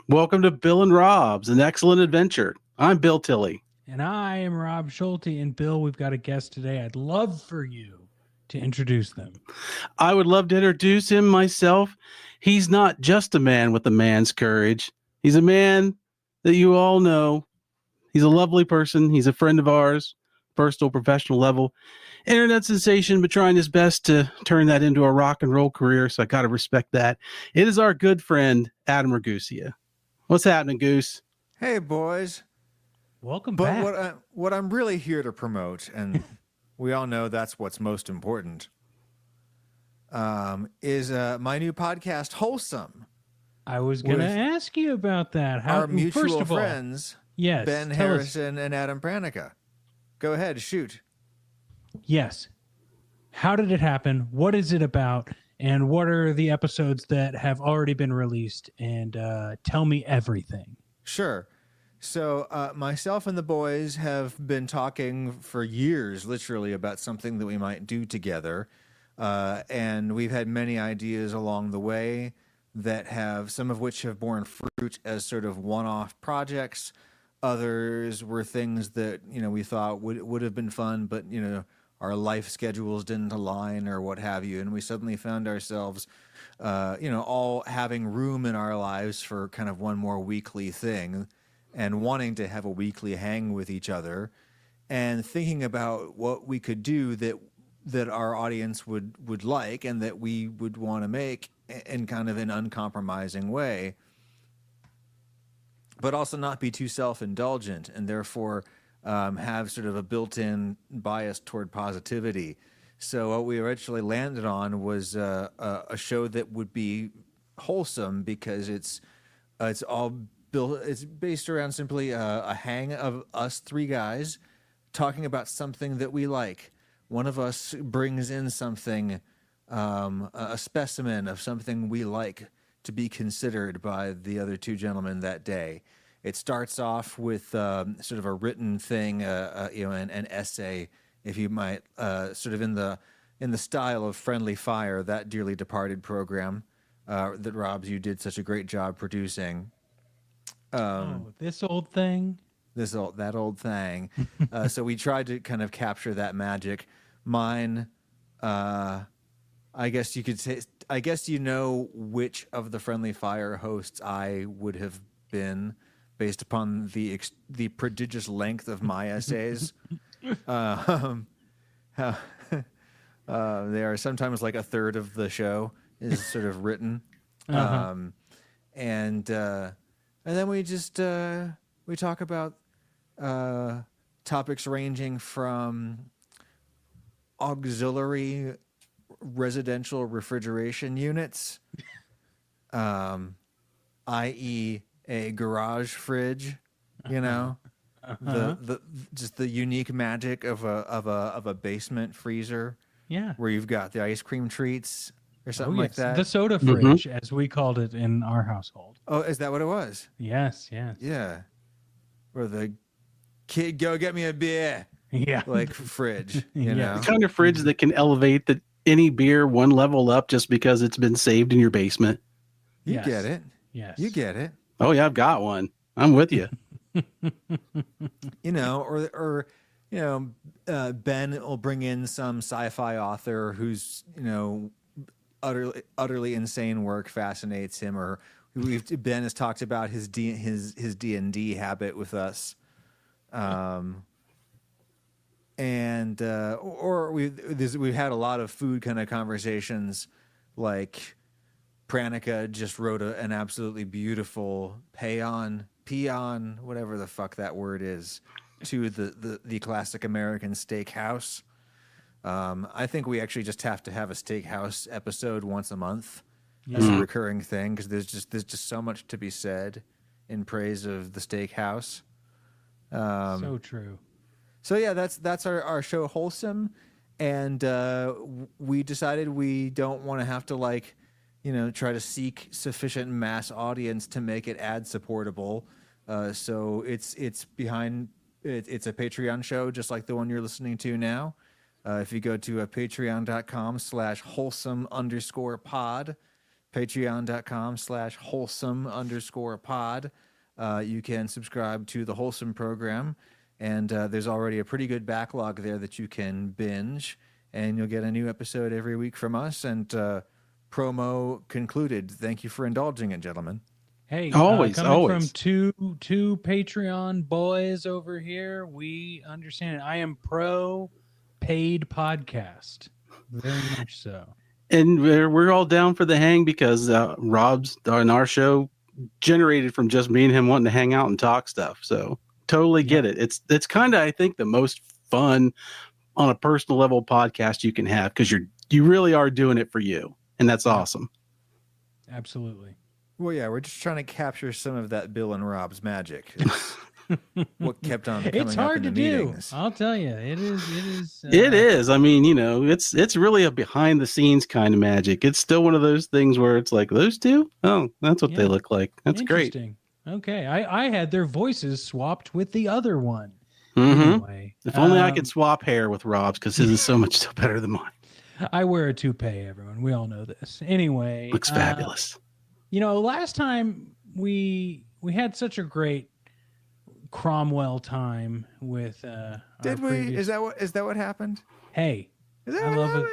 Welcome to Bill and Rob's An Excellent Adventure. I'm Bill Tilley. And I am Rob Schulte. And Bill, we've got a guest today. I'd love for you to introduce them. I would love to introduce him myself. He's not just a man with a man's courage. He's a man that you all know. He's a lovely person. He's a friend of ours, personal, professional level. Internet sensation, but trying his best to turn that into a rock and roll career. So I got to respect that. It is our good friend, Adam Ragusea. What's happening, Goose? Hey, boys. Welcome back. But what I'm really here to promote, and we all know that's what's most important, is my new podcast, Wholesome. I was going to ask you about that. Our mutual first of all, friends, yes, Ben Harrison and Adam Pranica. Go ahead, shoot. Yes. How did it happen? What is it about? And what are the episodes that have already been released? And tell me everything. Sure. So myself and the boys have been talking for years, literally, about something that we might do together. And we've had many ideas along the way that have, some of which have borne fruit as sort of one-off projects. Others were things that, we thought would have been fun, but, our life schedules didn't align or what have you. And we suddenly found ourselves, all having room in our lives for kind of one more weekly thing and wanting to have a weekly hang with each other and thinking about what we could do that our audience would like and that we would want to make in kind of an uncompromising way, but also not be too self-indulgent and therefore have sort of a built-in bias toward positivity. So what we originally landed on was a show that would be wholesome because it's all built. It's based around simply a hang of us three guys talking about something that we like. One of us brings in something, a specimen of something we like to be considered by the other two gentlemen that day. It starts off with sort of a written thing, an essay, if you might, sort of in the style of Friendly Fire, that dearly departed program that Robs, you did such a great job producing. This old thing. That old thing. So we tried to kind of capture that magic. Mine, I guess you could say. I guess you know which of the Friendly Fire hosts I would have been, based upon the prodigious length of my essays. They are sometimes like a third of the show is sort of written. And then we just we talk about topics ranging from auxiliary residential refrigeration units, i.e. a garage fridge, the just the unique magic of a basement freezer, where you've got the ice cream treats or something like that. The soda fridge, as we called it in our household. Oh, is that what it was? Yes. Yeah. Where the kid, go get me a beer. Yeah. Like fridge, you know. The kind of fridge that can elevate any beer one level up just because it's been saved in your basement. You get it. Yes. You get it. Oh yeah, I've got one. I'm with you. Ben will bring in some sci-fi author who's, utterly insane work fascinates him, or Ben has talked about his D&D habit with us. We've had a lot of food kind of conversations, like Pranica just wrote an absolutely beautiful peon, whatever the fuck that word is, to the classic American steakhouse. I think we actually just have to have a steakhouse episode once a month as a recurring thing, because there's just so much to be said in praise of the steakhouse. So true. So yeah, that's our show, Wholesome, and we decided we don't want to have to try to seek sufficient mass audience to make it ad supportable. So it's a Patreon show, just like the one you're listening to now. If you go to patreon.com/wholesome_pod, patreon.com/wholesome_pod. You can subscribe to the Wholesome program, and there's already a pretty good backlog there that you can binge, and you'll get a new episode every week from us. And promo concluded. Thank you for indulging it, gentlemen. Hey, Always, coming always. from two Patreon boys over here, we understand it. I am pro paid podcast, very much so. And we're all down for the hang because Rob's on our show generated from just me and him wanting to hang out and talk stuff. So totally get it. It's kind of, I think, the most fun on a personal level podcast you can have, because you really are doing it for you, and that's awesome. Absolutely. Well, yeah, we're just trying to capture some of that Bill and Rob's magic. It's what kept on coming It's up hard in to the do. meetings. I'll tell you, it is. It is. I mean, it's really a behind the scenes kind of magic. It's still one of those things where it's like, those two? Oh, that's what they look like. That's great. Interesting. Okay, I had their voices swapped with the other one. Mm-hmm. Anyway, If only I could swap hair with Rob's, because his is so much better than mine. I wear a toupee, everyone. We all know this. Anyway, Looks fabulous. Last time we had such a great Cromwell time with Did we? Is that what happened? Hey, Is that what happened?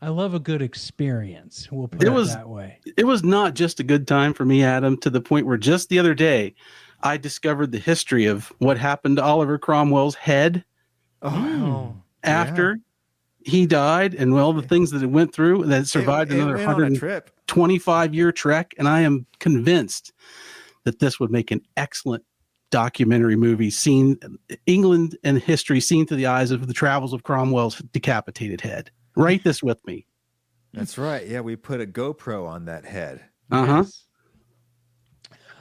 I love a good experience. We'll put it that way. It was not just a good time for me, Adam, to the point where just the other day I discovered the history of what happened to Oliver Cromwell's head after he died, and the things that it went through that survived another 125-year trek. And I am convinced that this would make an excellent documentary movie, seen England and history seen through the eyes of the travels of Cromwell's decapitated head. Write this with me. That's right. Yeah, we put a GoPro on that head. Yes.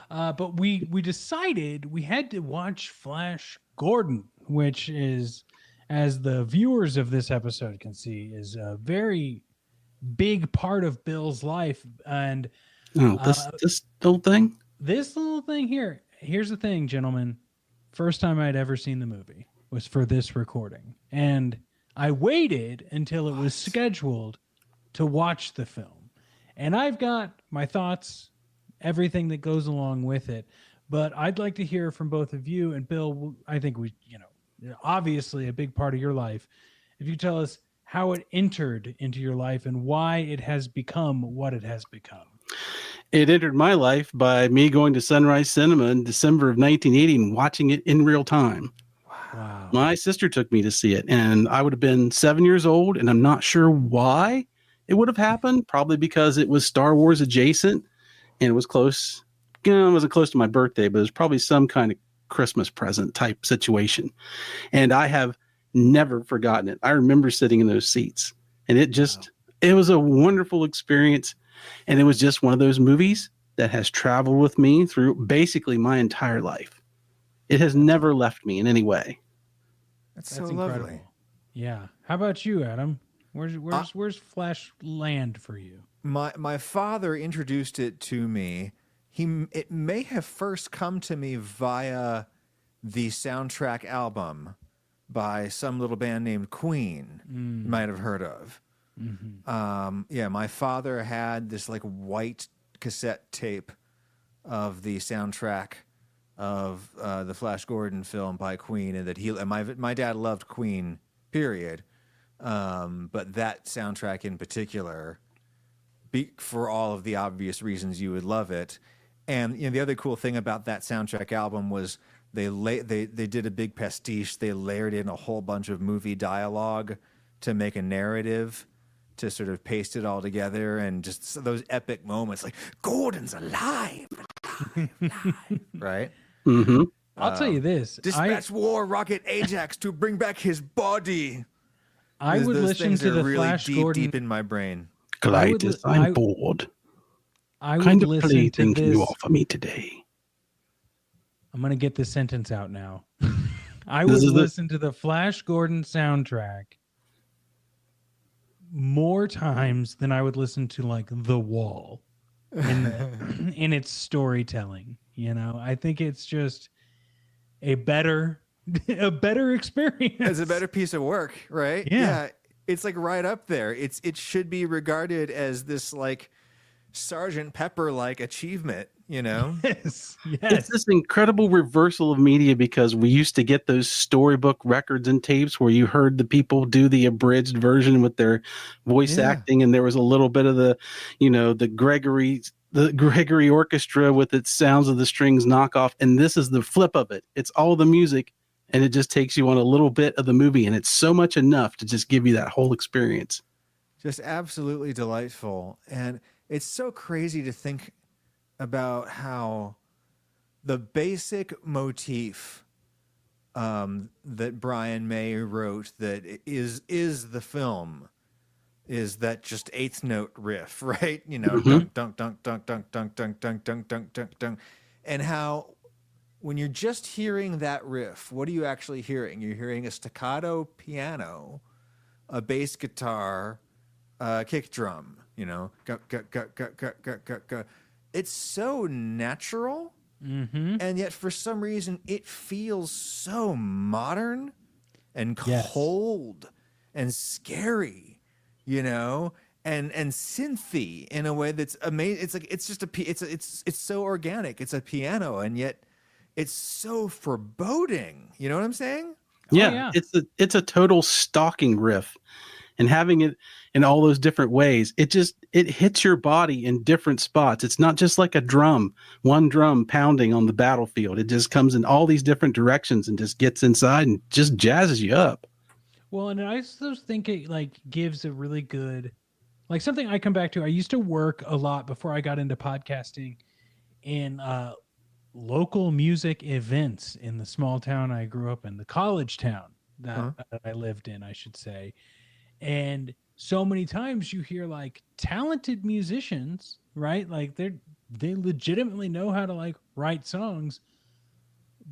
But we decided we had to watch Flash Gordon, which is, as the viewers of this episode can see, is a very big part of Bill's life. And this little thing? This little thing here. Here's the thing, gentlemen. First time I'd ever seen the movie was for this recording. And I waited until it was scheduled to watch the film. And I've got my thoughts, everything that goes along with it. But I'd like to hear from both of you. And Bill, I think obviously a big part of your life. If you tell us how it entered into your life and why it has become what it has become. It entered my life by me going to Sunrise Cinema in December of 1980 and watching it in real time. Wow. My sister took me to see it, and I would have been 7 years old, and I'm not sure why it would have happened. Probably because it was Star Wars adjacent, and it was close. It wasn't close to my birthday, but it was probably some kind of Christmas present type situation. And I have never forgotten it. I remember sitting in those seats, and it was a wonderful experience. And it was just one of those movies that has traveled with me through basically my entire life. It has never left me in any way. That's so incredible. Lovely. Yeah. How about you, Adam? Where's Flash land for you? My father introduced it to me. It may have first come to me via the soundtrack album by some little band named Queen. You might have heard of. Mm-hmm. My father had this like white cassette tape of the soundtrack of the Flash Gordon film by Queen, and that my dad loved Queen, period. But that soundtrack in particular, for all of the obvious reasons you would love it. And the other cool thing about that soundtrack album was they did a big pastiche. They layered in a whole bunch of movie dialogue to make a narrative, to sort of paste it all together, and just those epic moments like Gordon's alive. Right? Mm-hmm. I'll tell you this. Dispatch war rocket Ajax to bring back his body. I would listen to the really Flash Gordon deep in my brain. Clytus, I'm bored. I would kind of listen plaything to can you this. offer me today? I'm going to get this sentence out now. I would listen to the Flash Gordon soundtrack more times than I would listen to like The Wall in its storytelling. I think it's just a better experience. It's a better piece of work, right? Yeah. It's like right up there. It should be regarded as this like Sergeant Pepper like achievement, you know? Yes. It's Yes. this incredible reversal of media because we used to get those storybook records and tapes where you heard the people do the abridged version with their voice Yeah. acting, and there was a little bit of the, the Gregory orchestra with its sounds of the strings knockoff. And this is the flip of it. It's all the music, and it just takes you on a little bit of the movie, and it's so much enough to just give you that whole experience. Just absolutely delightful. And it's so crazy to think about how the basic motif that Brian May wrote that is the film is that just eighth note riff, right? You know, Mhm. dunk, dunk, dunk, dunk, dunk, dunk, dunk, dunk, dunk, dunk, dunk. And how when you're just hearing that riff, what are you actually hearing? You're hearing a staccato piano, a bass guitar, kick drum, you know, it's so natural, and yet for some reason it feels so modern and Yes. cold and scary, you know, and synthy in a way that's amazing. It's like it's just it's so organic. It's a piano, and yet it's so foreboding. You know what I'm saying? Yeah, yeah. it's a total stalking riff, and having it in all those different ways, it hits your body in different spots. It's not just like a drum, one drum pounding on the battlefield. It just comes in all these different directions and just gets inside and just jazzes you up. Well, and I also think it like gives a really good, like something I come back to. I used to work a lot before I got into podcasting in local music events in the small town I grew up in, the college town that I lived in, I should say. And so many times you hear like talented musicians, right? Like they legitimately know how to like write songs,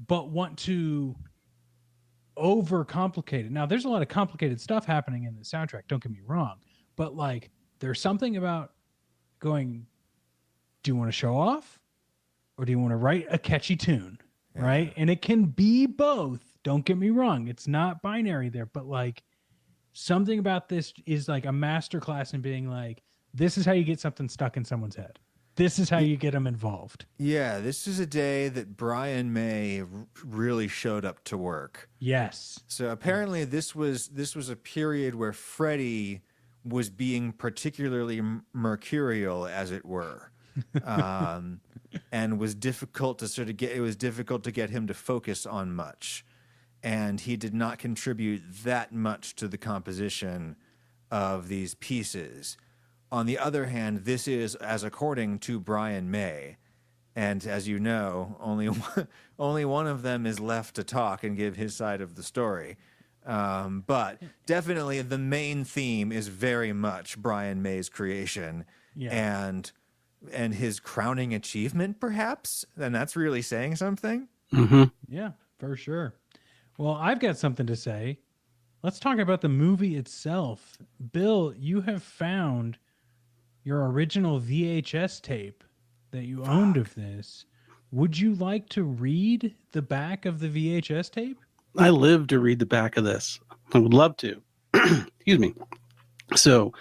but want to overcomplicate it. Now, there's a lot of complicated stuff happening in the soundtrack. Don't get me wrong, but like there's something about going, do you want to show off or do you want to write a catchy tune? Yeah. Right. And it can be both. Don't get me wrong. It's not binary there, but like something about this is like a masterclass in being like, this is how you get something stuck in someone's head. This is how you get them involved. Yeah, this is a day that Brian May really showed up to work. Yes. So apparently this was a period where Freddie was being particularly mercurial, as it were, and was difficult to sort of get. It was difficult to get him to focus on much, and he did not contribute that much to the composition of these pieces. On the other hand, this is as according to Brian May, and as you know, only one of them is left to talk and give his side of the story. But definitely the main theme is very much Brian May's creation, and his crowning achievement, perhaps. And that's really saying something. Mm-hmm. Yeah, for sure. Well, I've got something to say. Let's talk about the movie itself. Bill, you have found your original VHS tape that you owned of this. Would you like to read the back of the VHS tape? I live to read the back of this. I would love to. Excuse me. So,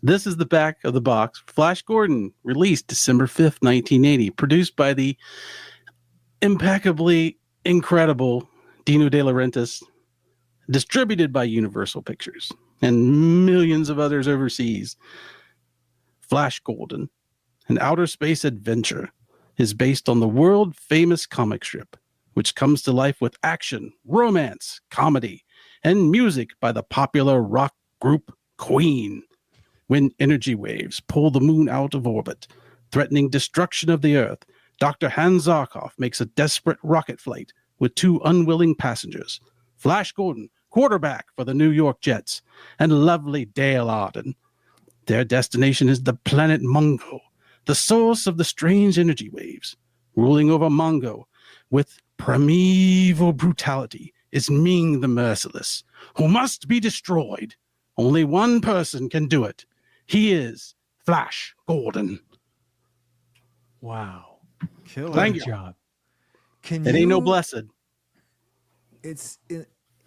this is the back of the box. Flash Gordon, released December 5th, 1980, produced by the impeccably incredible Dino De Laurentiis, distributed by Universal Pictures, and millions of others overseas. Flash Gordon, an outer space adventure, is based on the world-famous comic strip, which comes to life with action, romance, comedy, and music by the popular rock group Queen. When energy waves pull the moon out of orbit, threatening destruction of the Earth, Dr. Hans Zarkov makes a desperate rocket flight with two unwilling passengers, Flash Gordon, quarterback for the New York Jets, and lovely Dale Arden. Their destination is the planet Mongo, the source of the strange energy waves. Ruling over Mongo with primeval brutality is Ming the Merciless, who must be destroyed. Only one person can do it. He is Flash Gordon. Wow. Killer. Thank Good you. job. Can It ain't no blessed.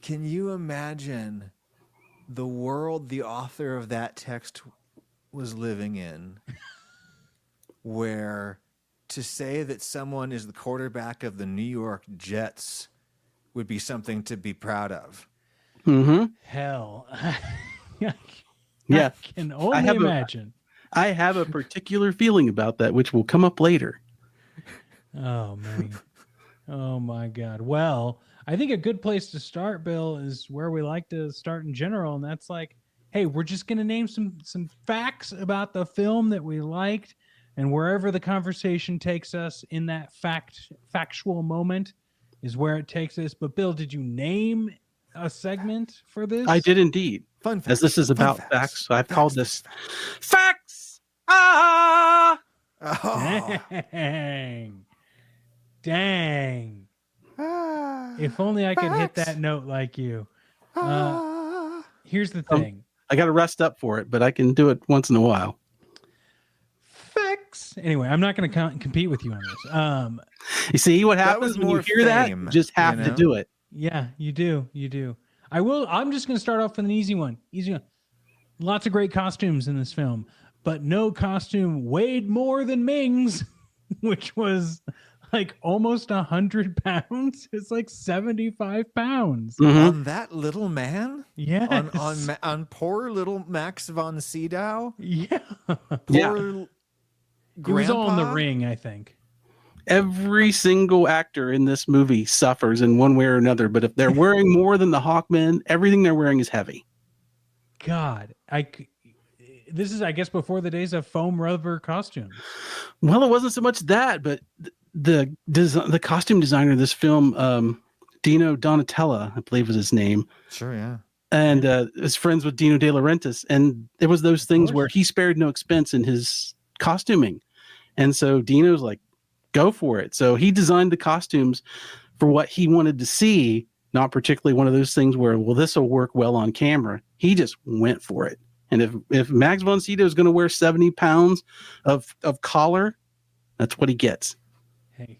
Can you imagine the world the author of that text was living in, where to say that someone is the quarterback of the New York Jets would be something to be proud of. Mm-hmm. Hell. Yeah. I can only imagine. I have a particular feeling about that, which will come up later. Oh, man. Oh, my God. Well, I think a good place to start, Bill, is where we like to start in general. And that's like, hey, we're just going to name some facts about the film that we liked. And wherever the conversation takes us in that factual moment is where it takes us. But, Bill, did you name a segment for this? I did indeed. Fun facts. As this is about Fun facts, so I've called this facts. Facts! Ah! Oh. Dang. If only I could hit that note like you. Here's the thing. I got to rest up for it, but I can do it once in a while. Facts. Anyway, I'm not going to compete with you on this. You see what That happens was when you more hear fame, that? You just have you to know? do it. Yeah, you do. You do. I'm just going to start off with an easy one. Lots of great costumes in this film, but no costume weighed more than Ming's, which was like almost 100 pounds. It's like 75 pounds. Mhm. On that little man? Yes. On poor little Max von Sydow? Yeah. Yeah. Poor It was all in the grandpa? ring, I think. Every single actor in this movie suffers in one way or another, but if they're wearing more than the Hawkmen, everything they're wearing is heavy. God, this is, I guess, before the days of foam rubber costumes. Well, it wasn't so much that, but the costume designer of this film, Dino Donatella, I believe was his name, Sure, yeah. and is friends with Dino De Laurentiis, and it was those things course. where he spared no expense in his costuming, and so Dino's like, go for it. So he designed the costumes for what he wanted to see, not particularly one of those things where, well, this will work well on camera. He just went for it. And if Max von Sydow is going to wear 70 pounds of collar, that's what he gets. Hey,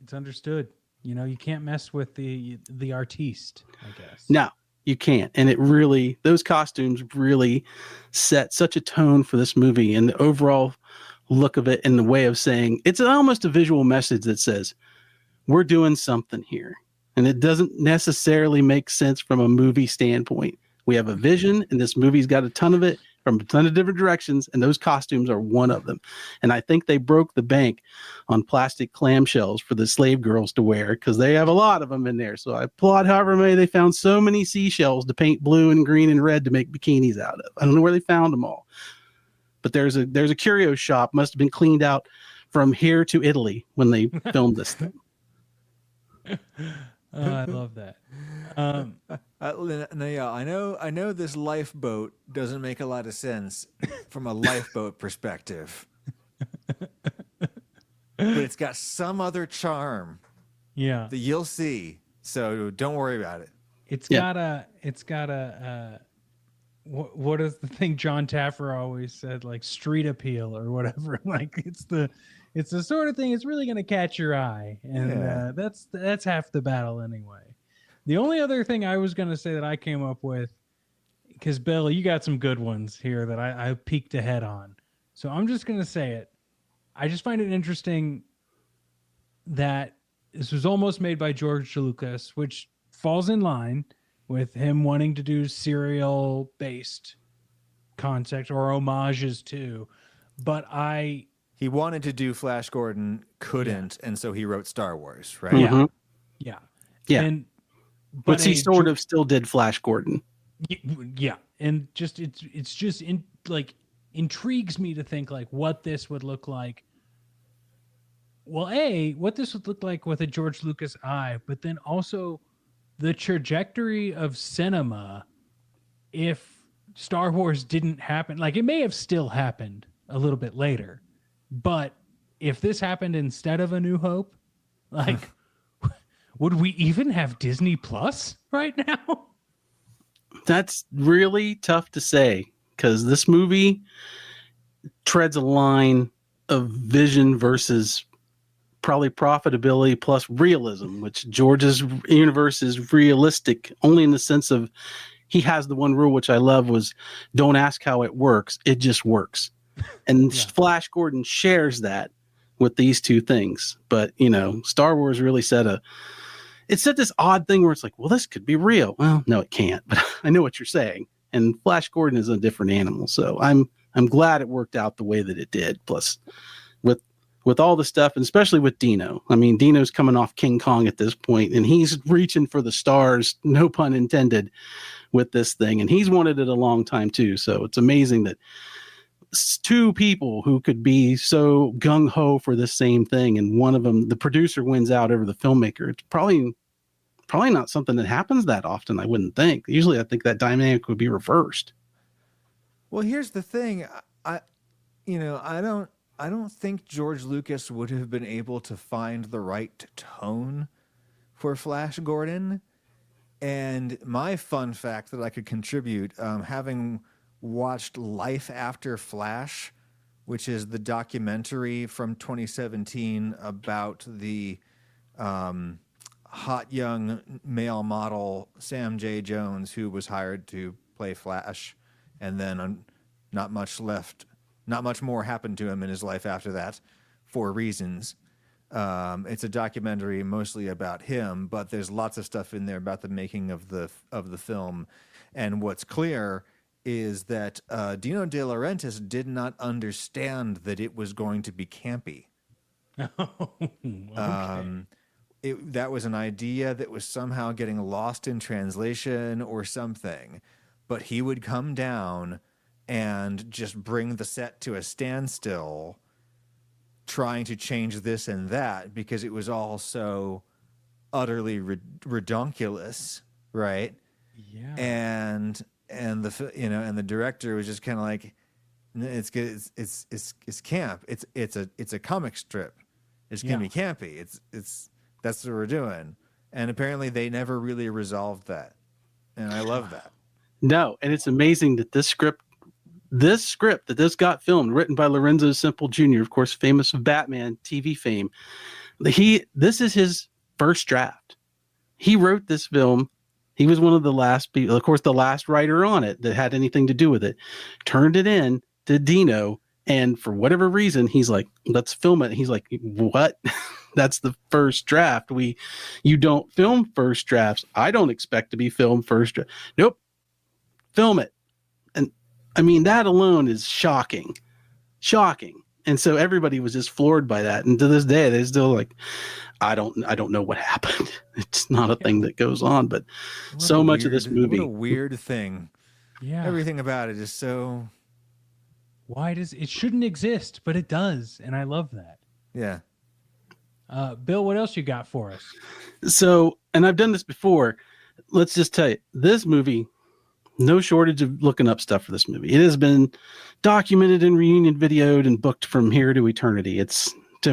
it's understood. You know, you can't mess with the artiste, I guess. No, you can't. And those costumes really set such a tone for this movie and the overall look of it and the way of saying it's almost a visual message that says we're doing something here. And it doesn't necessarily make sense from a movie standpoint. We have a vision, and this movie's got a ton of it from a ton of different directions, and those costumes are one of them. And I think they broke the bank on plastic clamshells for the slave girls to wear because they have a lot of them in there. So I applaud however many they found so many seashells to paint blue and green and red to make bikinis out of. I don't know where they found them all. But there's a curio shop, must have been cleaned out from here to Italy when they filmed this thing. I love that. Yeah, I know this lifeboat doesn't make a lot of sense from a lifeboat perspective. But it's got some other charm Yeah. that you'll see. So don't worry about it. It's got a what is the thing John Taffer always said, like street appeal or whatever. Like it's the sort of thing it's really going to catch your eye, and that's half the battle anyway. The only other thing I was going to say that I came up with, because Bill, you got some good ones here that I peeked ahead on, so I'm just going to say it. I just find it interesting that this was almost made by George Lucas, which falls in line with him wanting to do serial-based concept or homages too. But He wanted to do Flash Gordon, couldn't, and so he wrote Star Wars, right? Yeah. Mhm. Yeah. Yeah. But he a sort of still did Flash Gordon. Yeah. And just it's just intrigues me to think like what this would look like. Well, what this would look like with a George Lucas eye, but then also the trajectory of cinema if Star Wars didn't happen. Like it may have still happened a little bit later, but if this happened instead of A New Hope, like would we even have Disney Plus right now? That's really tough to say because this movie treads a line of vision versus probably profitability plus realism, which George's universe is realistic only in the sense of he has the one rule, which I love, was don't ask how it works. It just works. And Flash Gordon shares that with these two things. But, Star Wars really said this odd thing where it's like, well, this could be real. Well, no, it can't, but I know what you're saying. And Flash Gordon is a different animal. So I'm glad it worked out the way that it did. Plus with all the stuff, and especially with Dino. I mean, Dino's coming off King Kong at this point, and he's reaching for the stars, no pun intended, with this thing. And he's wanted it a long time too. So it's amazing that two people who could be so gung-ho for the same thing, and one of them, the producer, wins out over the filmmaker. It's probably not something that happens that often, I wouldn't think. Usually I think that dynamic would be reversed. Well, here's the thing. I don't think George Lucas would have been able to find the right tone for Flash Gordon. And my fun fact that I could contribute, having watched Life After Flash, which is the documentary from 2017 about the hot young male model Sam J. Jones, who was hired to play Flash, and then not much more happened to him in his life after that for reasons. It's a documentary mostly about him, but there's lots of stuff in there about the making of the film. And what's clear is that Dino De Laurentiis did not understand that it was going to be campy. Oh, okay. That was an idea that was somehow getting lost in translation or something. But he would come down and just bring the set to a standstill, trying to change this and that, because it was all so utterly redonkulous, right? Yeah. And the director was just kind of like, it's good. It's camp. It's a comic strip. It's gonna be campy. That's what we're doing. And apparently they never really resolved that. And I love that. No, and it's amazing that this script that this got filmed, written by Lorenzo Semple Jr., of course, famous of Batman TV fame. This is his first draft. He wrote this film. He was one of the last people, of course, the last writer on it that had anything to do with it. Turned it in to Dino, and for whatever reason, he's like, let's film it. He's like, what? That's the first draft. You don't film first drafts. I don't expect to be filmed first draft. Nope. Film it. And I mean, that alone is shocking. And so everybody was just floored by that. And to this day, they're still like, I don't know what happened. It's not a thing that goes on, but so much of this movie. What a weird thing. Yeah. Everything about it is so. Why it shouldn't exist, but it does. And I love that. Yeah. Bill, what else you got for us? So, and I've done this before. Let's just tell you, this movie, no shortage of looking up stuff for this movie. It has been documented and reunion videoed and booked from here to eternity.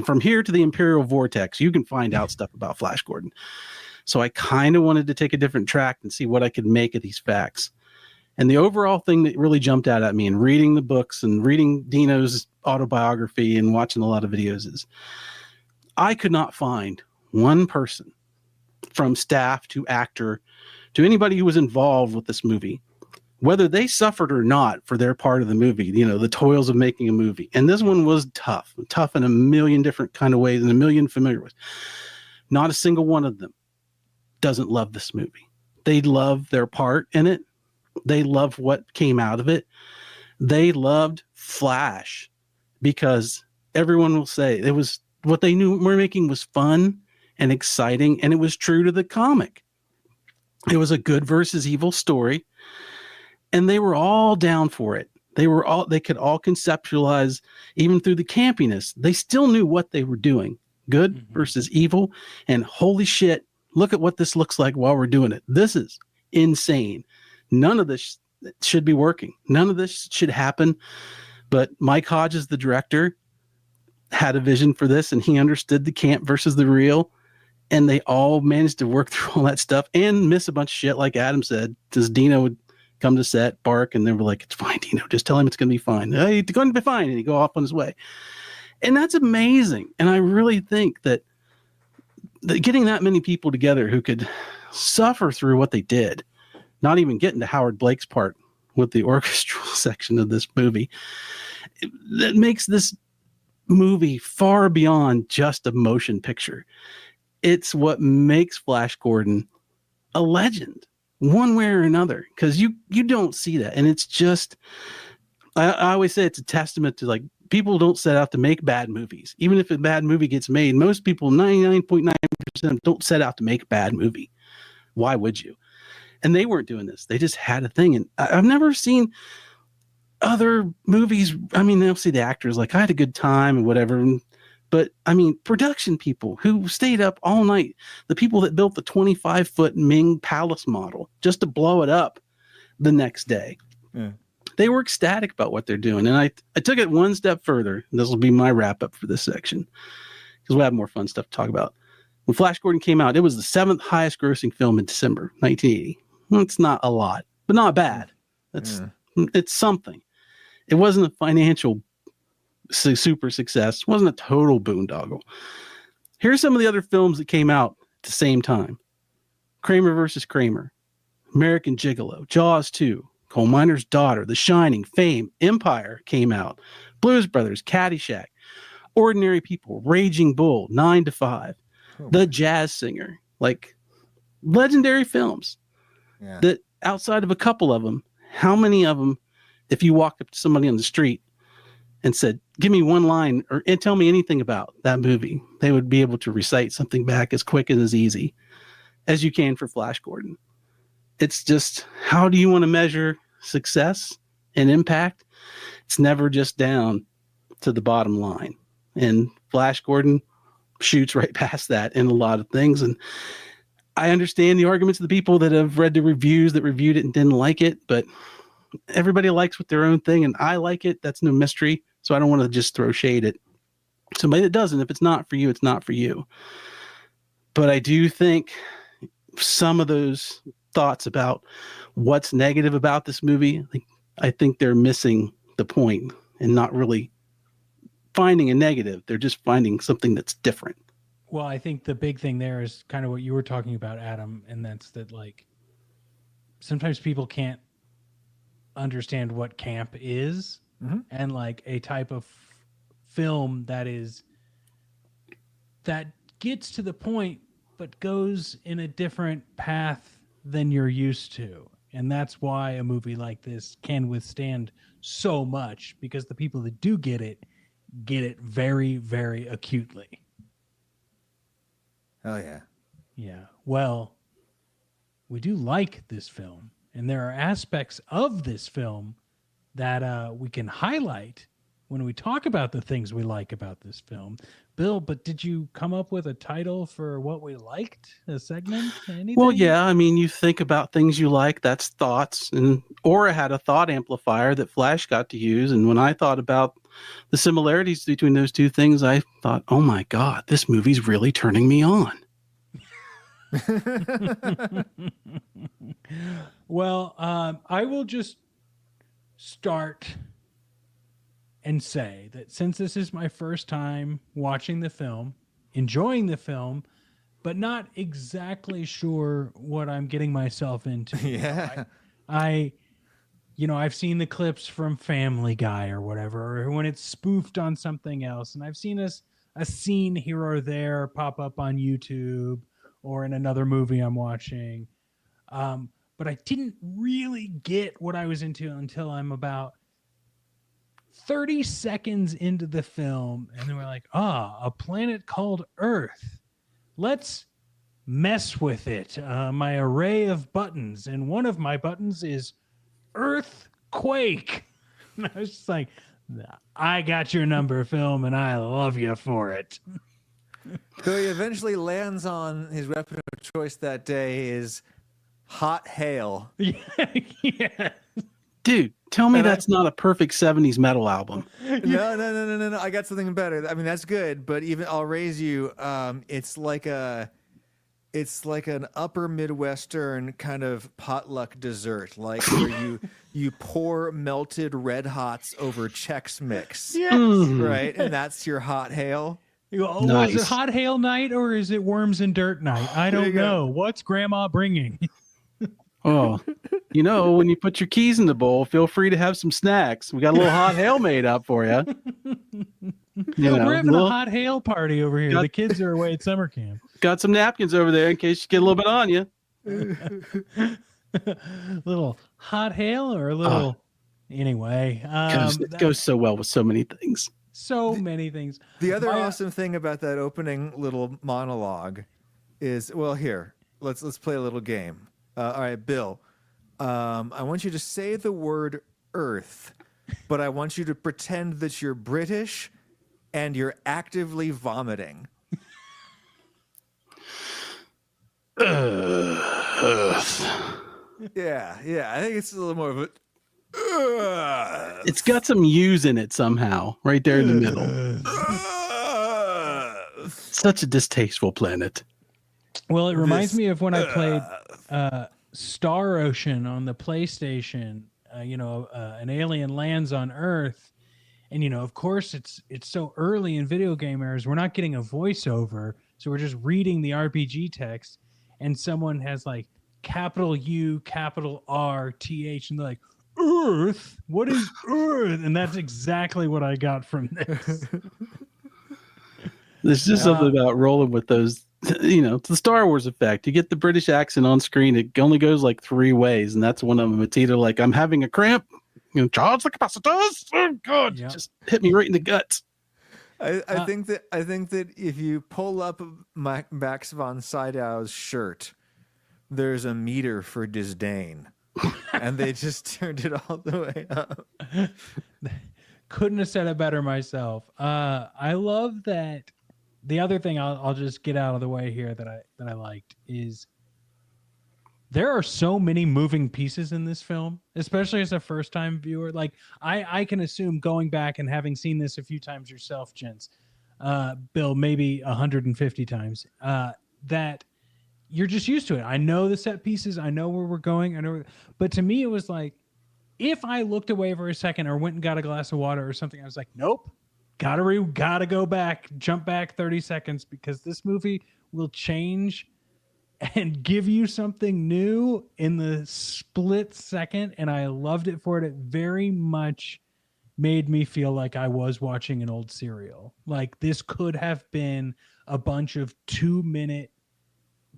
From here to the Imperial Vortex. You can find out stuff about Flash Gordon. So I kind of wanted to take a different track and see what I could make of these facts. And the overall thing that really jumped out at me in reading the books and reading Dino's autobiography and watching a lot of videos is I could not find one person, from staff to actor to anybody who was involved with this movie, whether they suffered or not for their part of the movie, the toils of making a movie. And this one was tough in a million different kind of ways and a million familiar ways. Not a single one of them doesn't love this movie. They love their part in it. They love what came out of it. They loved Flash because everyone will say it was what they knew we're making was fun and exciting, and it was true to the comic. It was a good versus evil story, and they were all down for it. They could all conceptualize, even through the campiness. They still knew what they were doing. Good versus evil, and holy shit, look at what this looks like while we're doing it. This is insane. None of this should be working. None of this should happen. But Mike Hodges, the director, had a vision for this, and he understood the camp versus the real, and they all managed to work through all that stuff and miss a bunch of shit, like Adam said, because Dino would come to set, bark, and they were like, it's fine, Dino, just tell him it's going to be fine. Hey, it's going to be fine, and he'd go off on his way. And that's amazing. And I really think that getting that many people together who could suffer through what they did, not even getting to Howard Blake's part with the orchestral section of this movie, that makes this movie far beyond just a motion picture. It's what makes Flash Gordon a legend, one way or another, because you don't see that. And it's just, I always say it's a testament to, like, people don't set out to make bad movies. Even if a bad movie gets made, most people, 99.9%, don't set out to make a bad movie. Why would you? And they weren't doing this. They just had a thing. And I've never seen other movies. I mean, they'll see the actors like, I had a good time and whatever. But I mean, production people who stayed up all night, the people that built the 25-foot Ming Palace model just to blow it up the next day. Yeah. They were ecstatic about what they're doing. And I took it one step further. This will be my wrap up for this section, because we'll have more fun stuff to talk about. When Flash Gordon came out, it was the 7th highest grossing film in December 1980. It's not a lot, but not bad. It's something. It wasn't a financial super success. It wasn't a total boondoggle. Here's some of the other films that came out at the same time. Kramer versus Kramer, American Gigolo, Jaws 2, Coal Miner's Daughter, The Shining, Fame, Empire came out, Blues Brothers, Caddyshack, Ordinary People, Raging Bull, 9 to 5, The Jazz Singer, like legendary films that outside of a couple of them, how many of them, if you walked up to somebody on the street and said, give me one line and tell me anything about that movie, they would be able to recite something back as quick and as easy as you can for Flash Gordon. It's just, how do you want to measure success and impact? It's never just down to the bottom line. And Flash Gordon shoots right past that in a lot of things. And I understand the arguments of the people that have read the reviews that reviewed it and didn't like it, but everybody likes with their own thing, and I like it. That's no mystery. So I don't want to just throw shade at somebody that doesn't. If it's not for you, it's not for you. But I do think some of those thoughts about what's negative about this movie, I think they're missing the point and not really finding a negative. They're just finding something that's different. Well, I think the big thing there is kind of what you were talking about, Adam, and that's that, like, sometimes people can't understand what camp is, and like a type of film that gets to the point but goes in a different path than you're used to. And that's why a movie like this can withstand so much, because the people that do get it very, very acutely. Oh yeah. Yeah. Well, we do like this film, and there are aspects of this film that we can highlight when we talk about the things we like about this film. Bill, but did you come up with a title for what we liked? A segment? Anything? Well, yeah. I mean, you think about things you like, that's thoughts. And Aura had a thought amplifier that Flash got to use. And when I thought about the similarities between those two things, I thought, oh my God, this movie's really turning me on. Well, I will just start and say that since this is my first time watching the film, enjoying the film, but not exactly sure what I'm getting myself into. Yeah. I've seen the clips from Family Guy or whatever, or when it's spoofed on something else, and I've seen a scene here or there pop up on YouTube or in another movie I'm watching. But I didn't really get what I was into until I'm about 30 seconds into the film. And then we're like, a planet called Earth. Let's mess with it. My array of buttons. And one of my buttons is Earthquake. And I was just like, I got your number, film, and I love you for it. So he eventually lands on his weapon of choice that day is Hot Hail. Yeah. Dude, tell me that's not a perfect 70s metal album. No. I got something better. I mean, that's good, but even I'll raise you. It's like an upper Midwestern kind of potluck dessert, like where you pour melted Red Hots over Chex Mix. Yes. Right? And that's your Hot Hail. You go, oh, Nice. Is it Hot Hail Night or is it Worms and Dirt Night? I don't know. What's Grandma bringing? Oh, when you put your keys in the bowl, feel free to have some snacks. We got a little hot hail made up for you. We're having a hot hail party over here. The kids are away at summer camp. Got some napkins over there in case you get a little bit on you. Little hot hail or a little. Anyway, it goes so well with so many things. So many things. The other awesome thing about that opening little monologue is, well, here, let's play a little game. All right, Bill, I want you to say the word Earth, but I want you to pretend that you're British and you're actively vomiting. Earth. Yeah. I think it's a little more of a... It's got some U's in it somehow, right there in the middle. Such a distasteful planet. Well, it reminds me of when I played Star Ocean on the PlayStation. An alien lands on Earth, and of course it's so early in video game eras, we're not getting a voiceover, so we're just reading the RPG text, and someone has like capital U, capital R, TH, and they're like, Earth? What is Earth? And that's exactly what I got from this. There's just something about rolling with those. It's the Star Wars effect. You get the British accent on screen. It only goes like 3 ways, and that's one of them. It's either like, I'm having a cramp, charge the capacitors. Oh God, just hit me right in the guts. I think that if you pull up Max von Sydow's shirt, there's a meter for disdain. And they just turned it all the way up. Couldn't have said it better myself. I love that. The other thing I'll just get out of the way here that I liked is there are so many moving pieces in this film, especially as a first-time viewer. Like I can assume, going back and having seen this a few times yourself, gents, Bill, maybe 150 times, that you're just used to it. I know the set pieces. I know where we're going. But to me, it was like, if I looked away for a second or went and got a glass of water or something, I was like, nope, gotta go back, jump back 30 seconds, because this movie will change and give you something new in the split second. And I loved it for it. It very much made me feel like I was watching an old serial. Like this could have been a bunch of 2-minute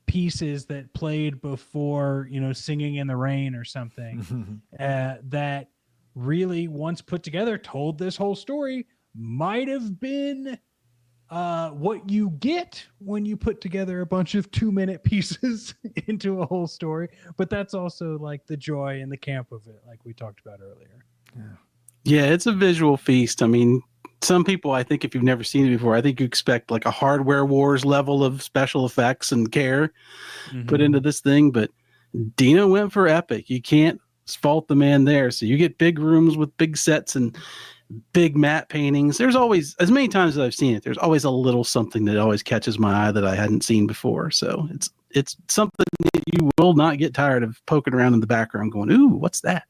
pieces that played before, Singing in the Rain or something, that really, once put together, told this whole story. Might have been what you get when you put together a bunch of 2-minute pieces into a whole story. But that's also like the joy and the camp of it, like we talked about earlier. Yeah, it's a visual feast. I mean, some people, I think, if you've never seen it before, I think you expect like a Hardware Wars level of special effects and care put into this thing. But Dino went for epic. You can't fault the man there. So you get big rooms with big sets and big matte paintings. There's always, as many times as I've seen it, there's always a little something that always catches my eye that I hadn't seen before. So it's something that you will not get tired of poking around in the background going, ooh, what's that?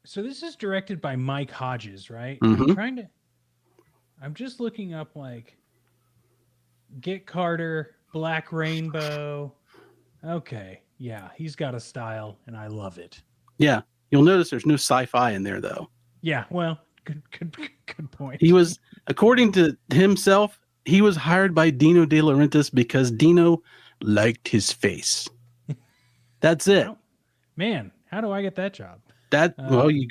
So this is directed by Mike Hodges, right? I'm just looking up like Get Carter, Black Rainbow. Okay. Yeah, he's got a style and I love it. Yeah. You'll notice there's no sci-fi in there though. Yeah, well, good point. He was, according to himself, he was hired by Dino De Laurentiis because Dino liked his face. That's it. Man, how do I get that job?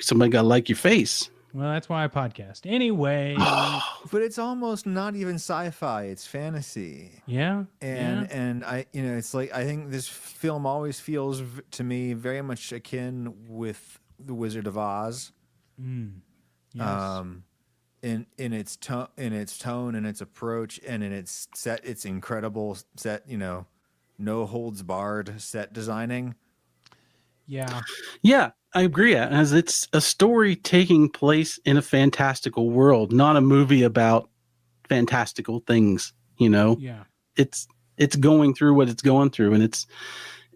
Somebody got to like your face. Well, that's why I podcast. Anyway. But it's almost not even sci-fi. It's fantasy. Yeah. And I, it's like, I think this film always feels to me very much akin with The Wizard of Oz. Yes. In its tone and its approach and in its set, its incredible set, no holds barred set designing. Yeah. Yeah, I agree. As it's a story taking place in a fantastical world, not a movie about fantastical things, Yeah. It's going through what it's going through, and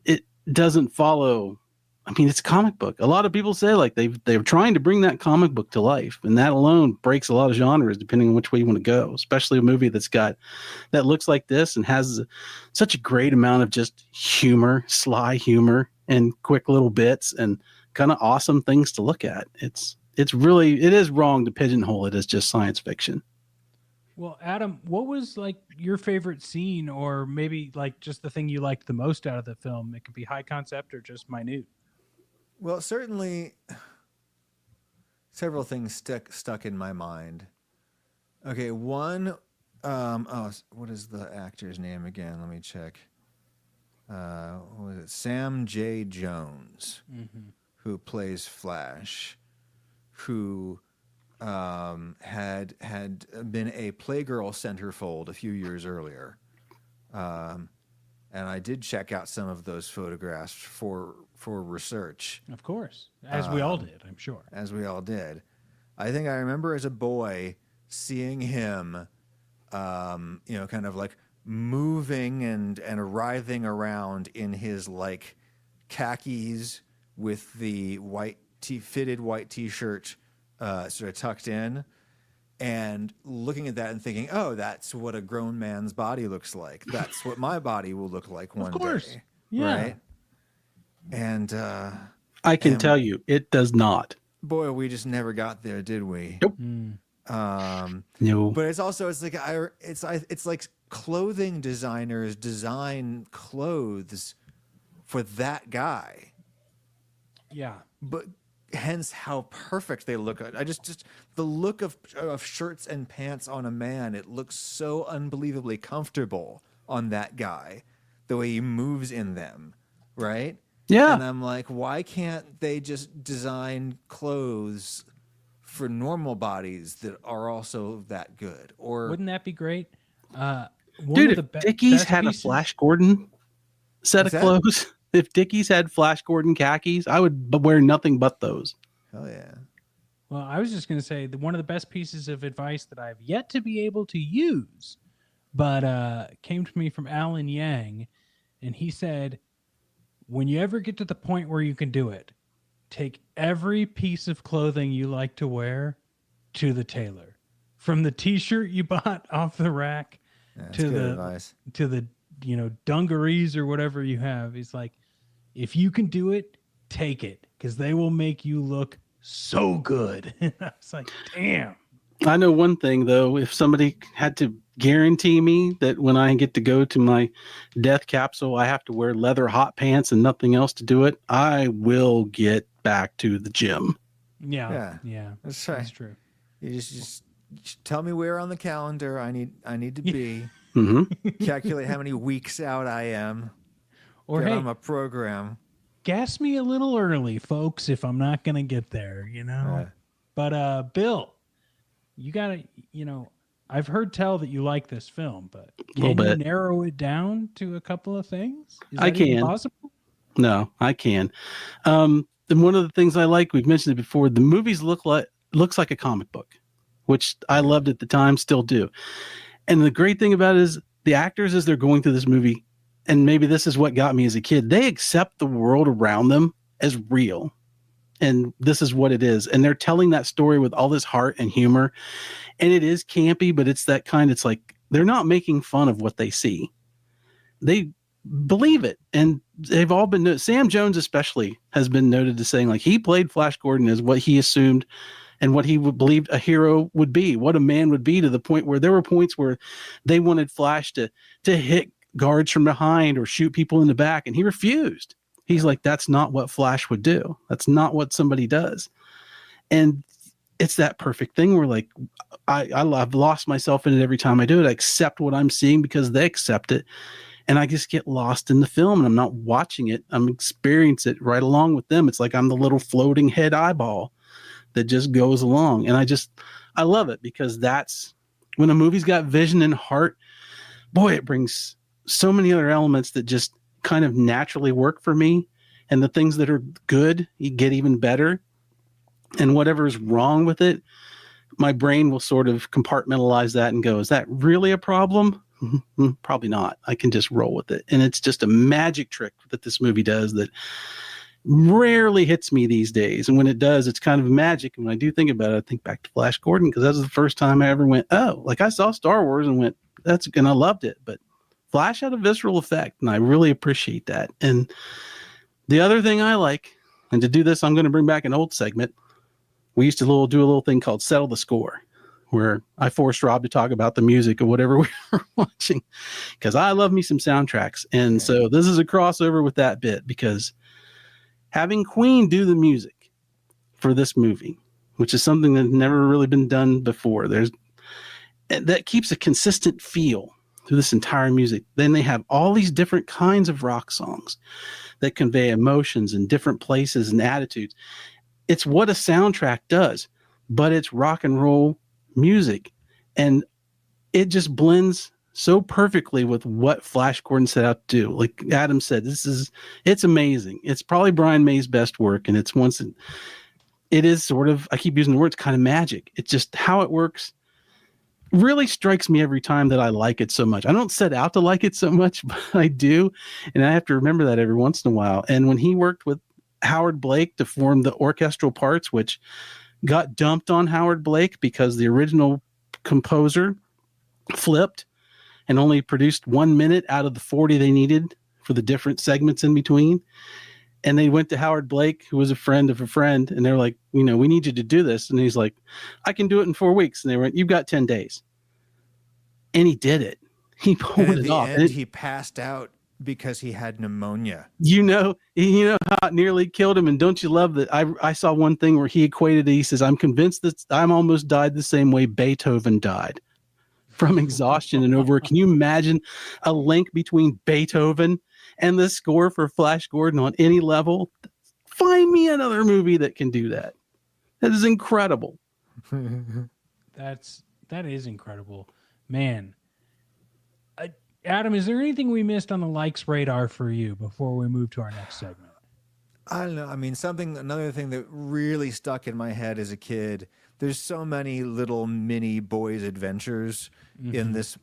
it doesn't follow. I mean, it's a comic book. A lot of people say like they're trying to bring that comic book to life, and that alone breaks a lot of genres depending on which way you want to go, especially a movie that looks like this and has such a great amount of just humor, sly humor, and quick little bits and kind of awesome things to look at. It is wrong to pigeonhole it as just science fiction. Well, Adam, what was like your favorite scene, or maybe like just the thing you liked the most out of the film? It could be high concept or just minute. Well, certainly several things stuck in my mind. Okay, one, what is the actor's name again? Let me check. What was it? Sam J. Jones, who plays Flash, who had been a Playgirl centerfold a few years earlier. And I did check out some of those photographs for research. Of course, as we all did, I'm sure. As we all did. I think I remember as a boy seeing him, kind of like moving and writhing around in his like khakis with the fitted white t-shirt sort of tucked in, and looking at that and thinking, oh, that's what a grown man's body looks like. That's what my body will look like one day. Yeah. Right? And I can tell you, it does not. Boy, we just never got there, did we? Nope. No. But it's like clothing designers design clothes for that guy. Yeah. But hence how perfect they look. I just the look of shirts and pants on a man, it looks so unbelievably comfortable on that guy, the way he moves in them, right? Yeah. And I'm like, why can't they just design clothes for normal bodies that are also that good? Or wouldn't that be great? Dude, if Dickies had a Flash Gordon set of clothes, if Dickies had Flash Gordon khakis, I would wear nothing but those. Hell yeah. Well, I was just going to say that one of the best pieces of advice that I've yet to be able to use, but came to me from Alan Yang, and he said, when you ever get to the point where you can do it, take every piece of clothing you like to wear to the tailor. From the t-shirt you bought off the rack to the dungarees or whatever you have. He's like, if you can do it, take it, because they will make you look so good. I was like, damn. I know one thing, though. If somebody had to guarantee me that when I get to go to my death capsule, I have to wear leather hot pants and nothing else to do it, I will get back to the gym. Yeah. That's right. That's true. You just tell me where on the calendar I need to be. Calculate how many weeks out I am. Or get hey, on my program. Gas me a little early, folks, if I'm not going to get there, But Bill, you got to, I've heard tell that you like this film, but can you narrow it down to a couple of things? Is that even possible? No, I can. And one of the things I like, we've mentioned it before, the movies looks like a comic book, which I loved at the time, still do. And the great thing about it is the actors, as they're going through this movie, and maybe this is what got me as a kid, they accept the world around them as real. And this is what it is. And they're telling that story with all this heart and humor. And it is campy, but it's that kind, it's like, they're not making fun of what they see. They believe it. And they've all been, Sam Jones especially has been noted to saying, like, he played Flash Gordon as what he assumed and what he believed a hero would be, what a man would be, to the point where there were points where they wanted Flash to hit guards from behind or shoot people in the back. And he refused. He's like, that's not what Flash would do. That's not what somebody does. And it's that perfect thing where, like, I've lost myself in it every time I do it. I accept what I'm seeing because they accept it. And I just get lost in the film, and I'm not watching it. I'm experiencing it right along with them. It's like I'm the little floating head eyeball that just goes along. And I love it, because that's when a movie's got vision and heart, boy, it brings so many other elements that just kind of naturally work for me. And the things that are good, you get even better. And whatever's wrong with it, my brain will sort of compartmentalize that and go, is that really a problem? Probably not. I can just roll with it. And it's just a magic trick that this movie does that rarely hits me these days. And when it does, it's kind of magic. And when I do think about it, I think back to Flash Gordon, because that was the first time I ever went, oh, like, I saw Star Wars and went, and I loved it. But Flash had a visceral effect, and I really appreciate that. And The other thing I like, and to do this, I'm going to bring back an old segment. We used to do a little thing called Settle the Score, where I forced Rob to talk about the music of whatever we were watching, because I love me some soundtracks. And so this is a crossover with that bit, because having Queen do the music for this movie, which is something that's never really been done before, that keeps a consistent feel through this entire music. Then they have all these different kinds of rock songs that convey emotions in different places and attitudes. It's what a soundtrack does, but it's rock and roll music. And it just blends so perfectly with what Flash Gordon set out to do. Like Adam said, it's amazing. It's probably Brian May's best work. And it is sort of, I keep using the words, kind of magic. It's just how it works. Really strikes me every time that I like it so much. I don't set out to like it so much, but I do. And I have to remember that every once in a while. And when he worked with Howard Blake to form the orchestral parts, which got dumped on Howard Blake because the original composer flipped and only produced 1 minute out of the 40 they needed for the different segments in between. And they went to Howard Blake, who was a friend of a friend, and they're like, we need you to do this. And he's like, I can do it in 4 weeks. And they went, you've got 10 days. And he did it. He pulled it off. And he passed out because he had pneumonia. You know how it nearly killed him. And don't you love that? I saw one thing where he equated it. He says, I'm convinced that I'm almost died the same way Beethoven died, from exhaustion and over. Can you imagine a link between Beethoven and the score for Flash Gordon on any level? Find me another movie that can do that. That is incredible. That is incredible, man. Adam, is there anything we missed on the likes radar for you before we move to our next segment? I don't know. I mean, another thing that really stuck in my head as a kid. There's so many little mini boys' adventures in this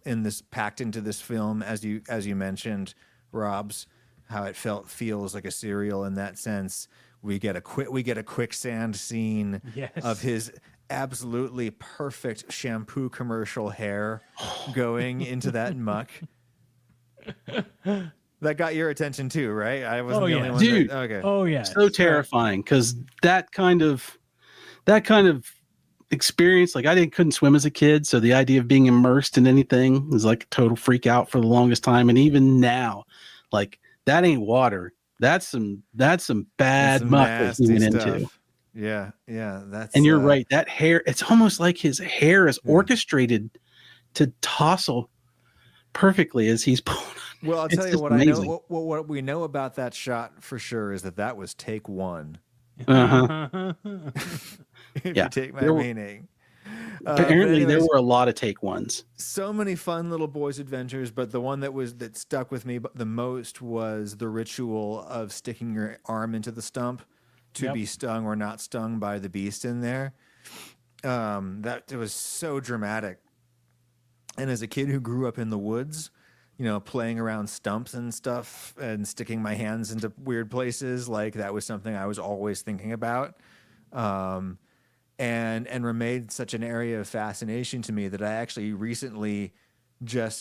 packed into this film, as you mentioned, Rob's, how it feels like a serial in that sense. We get a quicksand scene of his absolutely perfect shampoo commercial hair going into that muck. That got your attention too, right? I wasn't the only one. Dude. Okay. Oh yeah. So terrifying, because that kind of experience, like I couldn't swim as a kid, so the idea of being immersed in anything was like a total freak out for the longest time. And even now, like, that ain't water. That's some bad muck that he went into. Yeah. That's. And you're right. That hair, it's almost like his hair is orchestrated to tousle perfectly as he's pulling. Well, I'll tell you what amazing. I know. What we know about that shot for sure is that was take one. Uh-huh. If you take my meaning. Apparently, there were a lot of take ones. So many fun little boys' adventures, but the one that stuck with me the most was the ritual of sticking your arm into the stump to be stung or not stung by the beast in there. That it was so dramatic. And as a kid who grew up in the woods, playing around stumps and stuff and sticking my hands into weird places, like that was something I was always thinking about. And remained such an area of fascination to me that I actually recently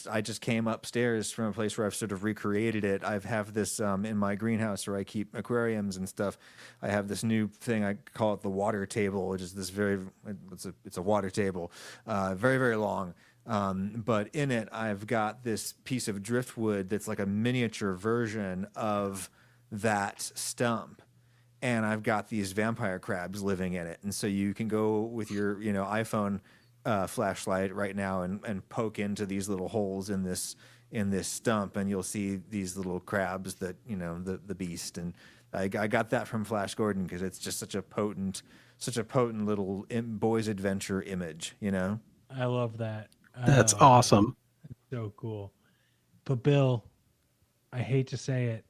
I just came upstairs from a place where I've sort of recreated it. I have this in my greenhouse where I keep aquariums and stuff. I have this new thing, I call it the water table, which is this it's a water table, very, very long. But in it, I've got this piece of driftwood that's like a miniature version of that stump. And I've got these vampire crabs living in it. And so you can go with your, iPhone flashlight right now and poke into these little holes in this stump, and you'll see these little crabs that, the beast. And I got that from Flash Gordon because it's just such a potent little boy's adventure image, I love that. That's awesome. So cool. But Bill, I hate to say it,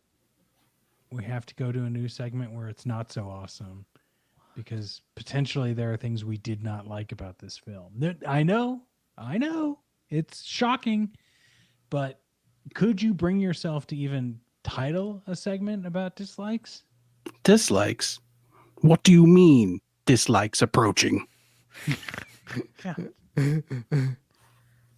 we have to go to a new segment where it's not so awesome, because potentially there are things we did not like about this film. I know, it's shocking, but could you bring yourself to even title a segment about dislikes? Dislikes? What do you mean, dislikes approaching?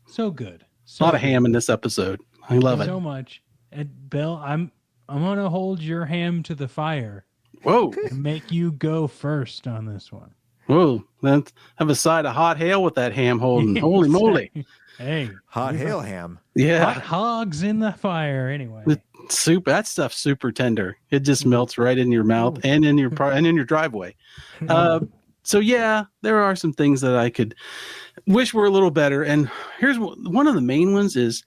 So good. A lot of ham in this episode. I love it. So much. And Bill, I'm I'm gonna hold your ham to the fire Whoa, and make you go first on this one. whoa! Let's have a side of hot hail with that ham holding. Holy moly! Hey, Hot hail ham. Yeah, hot hogs in the fire. Anyway, the soup. That stuff's super tender. It just melts right in your mouth and in your driveway. So yeah, there are some things that I could wish were a little better. And here's one of the main ones is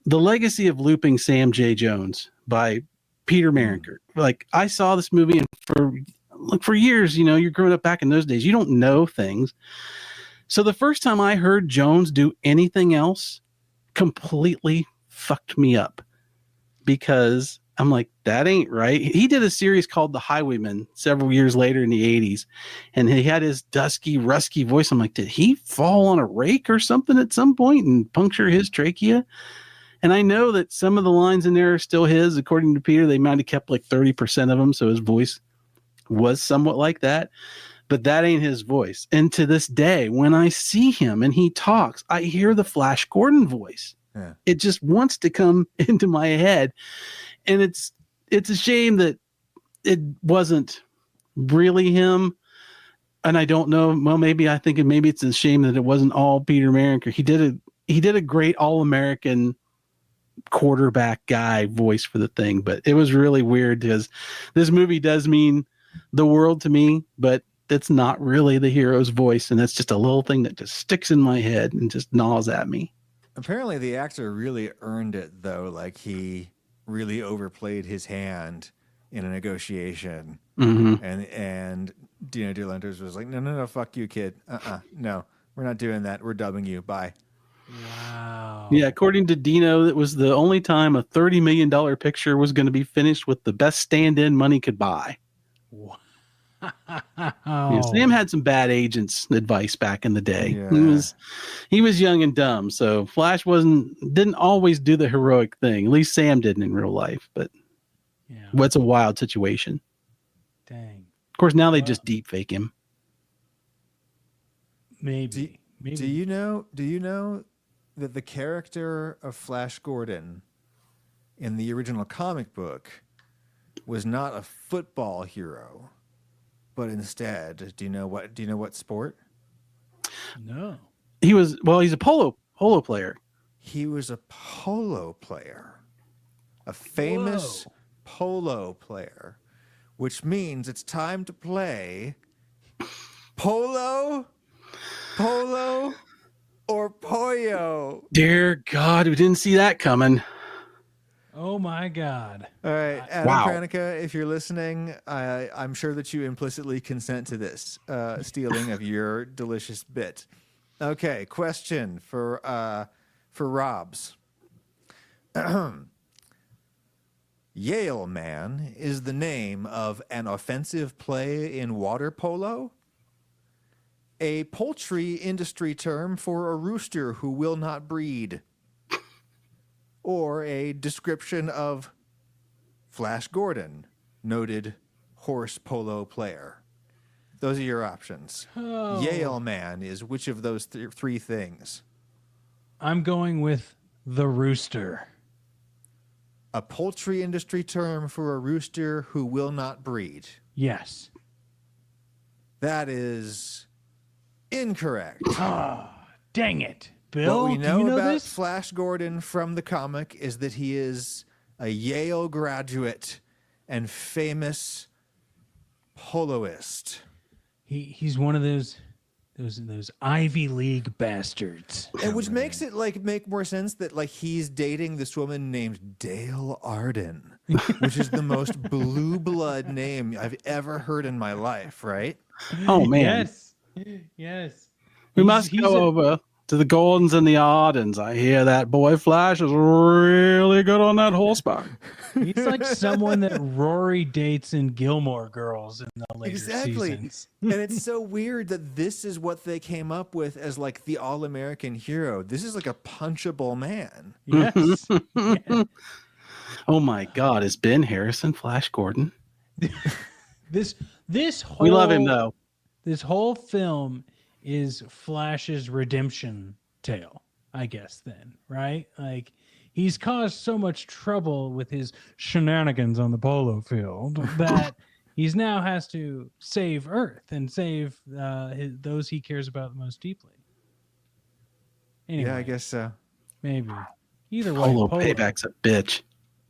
The Legacy of Looping Sam J. Jones by Peter Marinker. Like, I saw this movie, and for years, you're growing up back in those days, you don't know things. So the first time I heard Jones do anything else completely fucked me up, because I'm like, that ain't right. He did a series called The Highwayman several years later in the 80s, and he had his dusky, rusky voice. I'm like, did he fall on a rake or something at some point and puncture his trachea? And I know that some of the lines in there are still his. According to Peter, they might have kept like 30% of them, so his voice was somewhat like that. But that ain't his voice. And to this day, when I see him and he talks, I hear the Flash Gordon voice. Yeah. It just wants to come into my head. And it's a shame that it wasn't really him. And I don't know. Well, maybe it's a shame that it wasn't all Peter Marinker. He did a great All-American quarterback guy voice for the thing, but it was really weird because this movie does mean the world to me, but it's not really the hero's voice, and that's just a little thing that just sticks in my head and just gnaws at me. Apparently the actor really earned it, though. Like, he really overplayed his hand in a negotiation. Mm-hmm. And Dino De Laurentiis was like, no, fuck you, kid. No, we're not doing that. We're dubbing you. Bye. Wow. Yeah, according to Dino, it was the only time a $30 million picture was going to be finished with the best stand-in money could buy. Wow. Yeah, Sam had some bad agents' advice back in the day. Yeah. He was young and dumb, so Flash didn't always do the heroic thing. At least Sam didn't in real life, but what's a wild situation. Dang. Of course, now they just deep fake him. Maybe. Do you know that the character of Flash Gordon in the original comic book was not a football hero, but instead, do you know what sport? No. He's a polo player. He was a polo player. A famous polo player, which means it's time to play polo, or pollo. Dear God, we didn't see that coming. Oh my God. All right, Adam Pranica, if you're listening, I'm sure that you implicitly consent to this stealing of your delicious bit. Okay, question for Robs. Yale Man is the name of an offensive play in water polo, a poultry industry term for a rooster who will not breed, or a description of Flash Gordon, noted horse polo player. Those are your options. Oh. Yale Man is which of those three things? I'm going with the rooster. A poultry industry term for a rooster who will not breed. Yes. That is incorrect. Oh, dang it. Bill, what we know, about this? Flash Gordon from the comic is that he is a Yale graduate and famous poloist. He's one of those Ivy League bastards. And which makes it make more sense that he's dating this woman named Dale Arden, which is the most blue blood name I've ever heard in my life, right? Oh man. Yes. We must go over to the Gordons and the Ardens. I hear that boy Flash is really good on that horseback. He's like someone that Rory dates in Gilmore Girls in the later seasons. And it's so weird that this is what they came up with as the all-American hero. This is a punchable man. Yes. Yeah. Oh my God, is Ben Harrison Flash Gordon? This whole, we love him though. This whole film is Flash's redemption tale, I guess then, right? he's caused so much trouble with his shenanigans on the polo field that he's now has to save Earth and save those he cares about most deeply. Anyway, Yeah, I guess so. maybe. Either way, Polo payback's a bitch.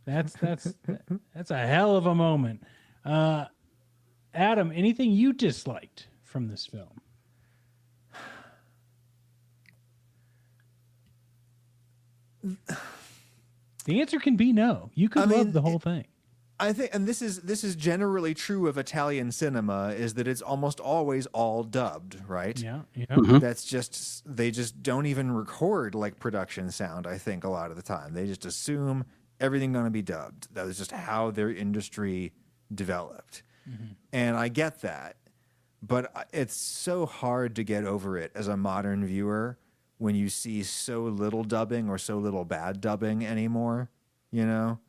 That's a hell of a moment. Adam, anything you disliked from this film? The answer can be no. You could love the whole thing. I think, and this is generally true of Italian cinema, is that it's almost always all dubbed, right? Yeah. Mhm. That's just, they just don't even record like production sound, I think, a lot of the time. They just assume everything going to be dubbed. That was just how their industry developed. And I get that, but it's so hard to get over it as a modern viewer when you see so little dubbing or so little bad dubbing anymore, you know?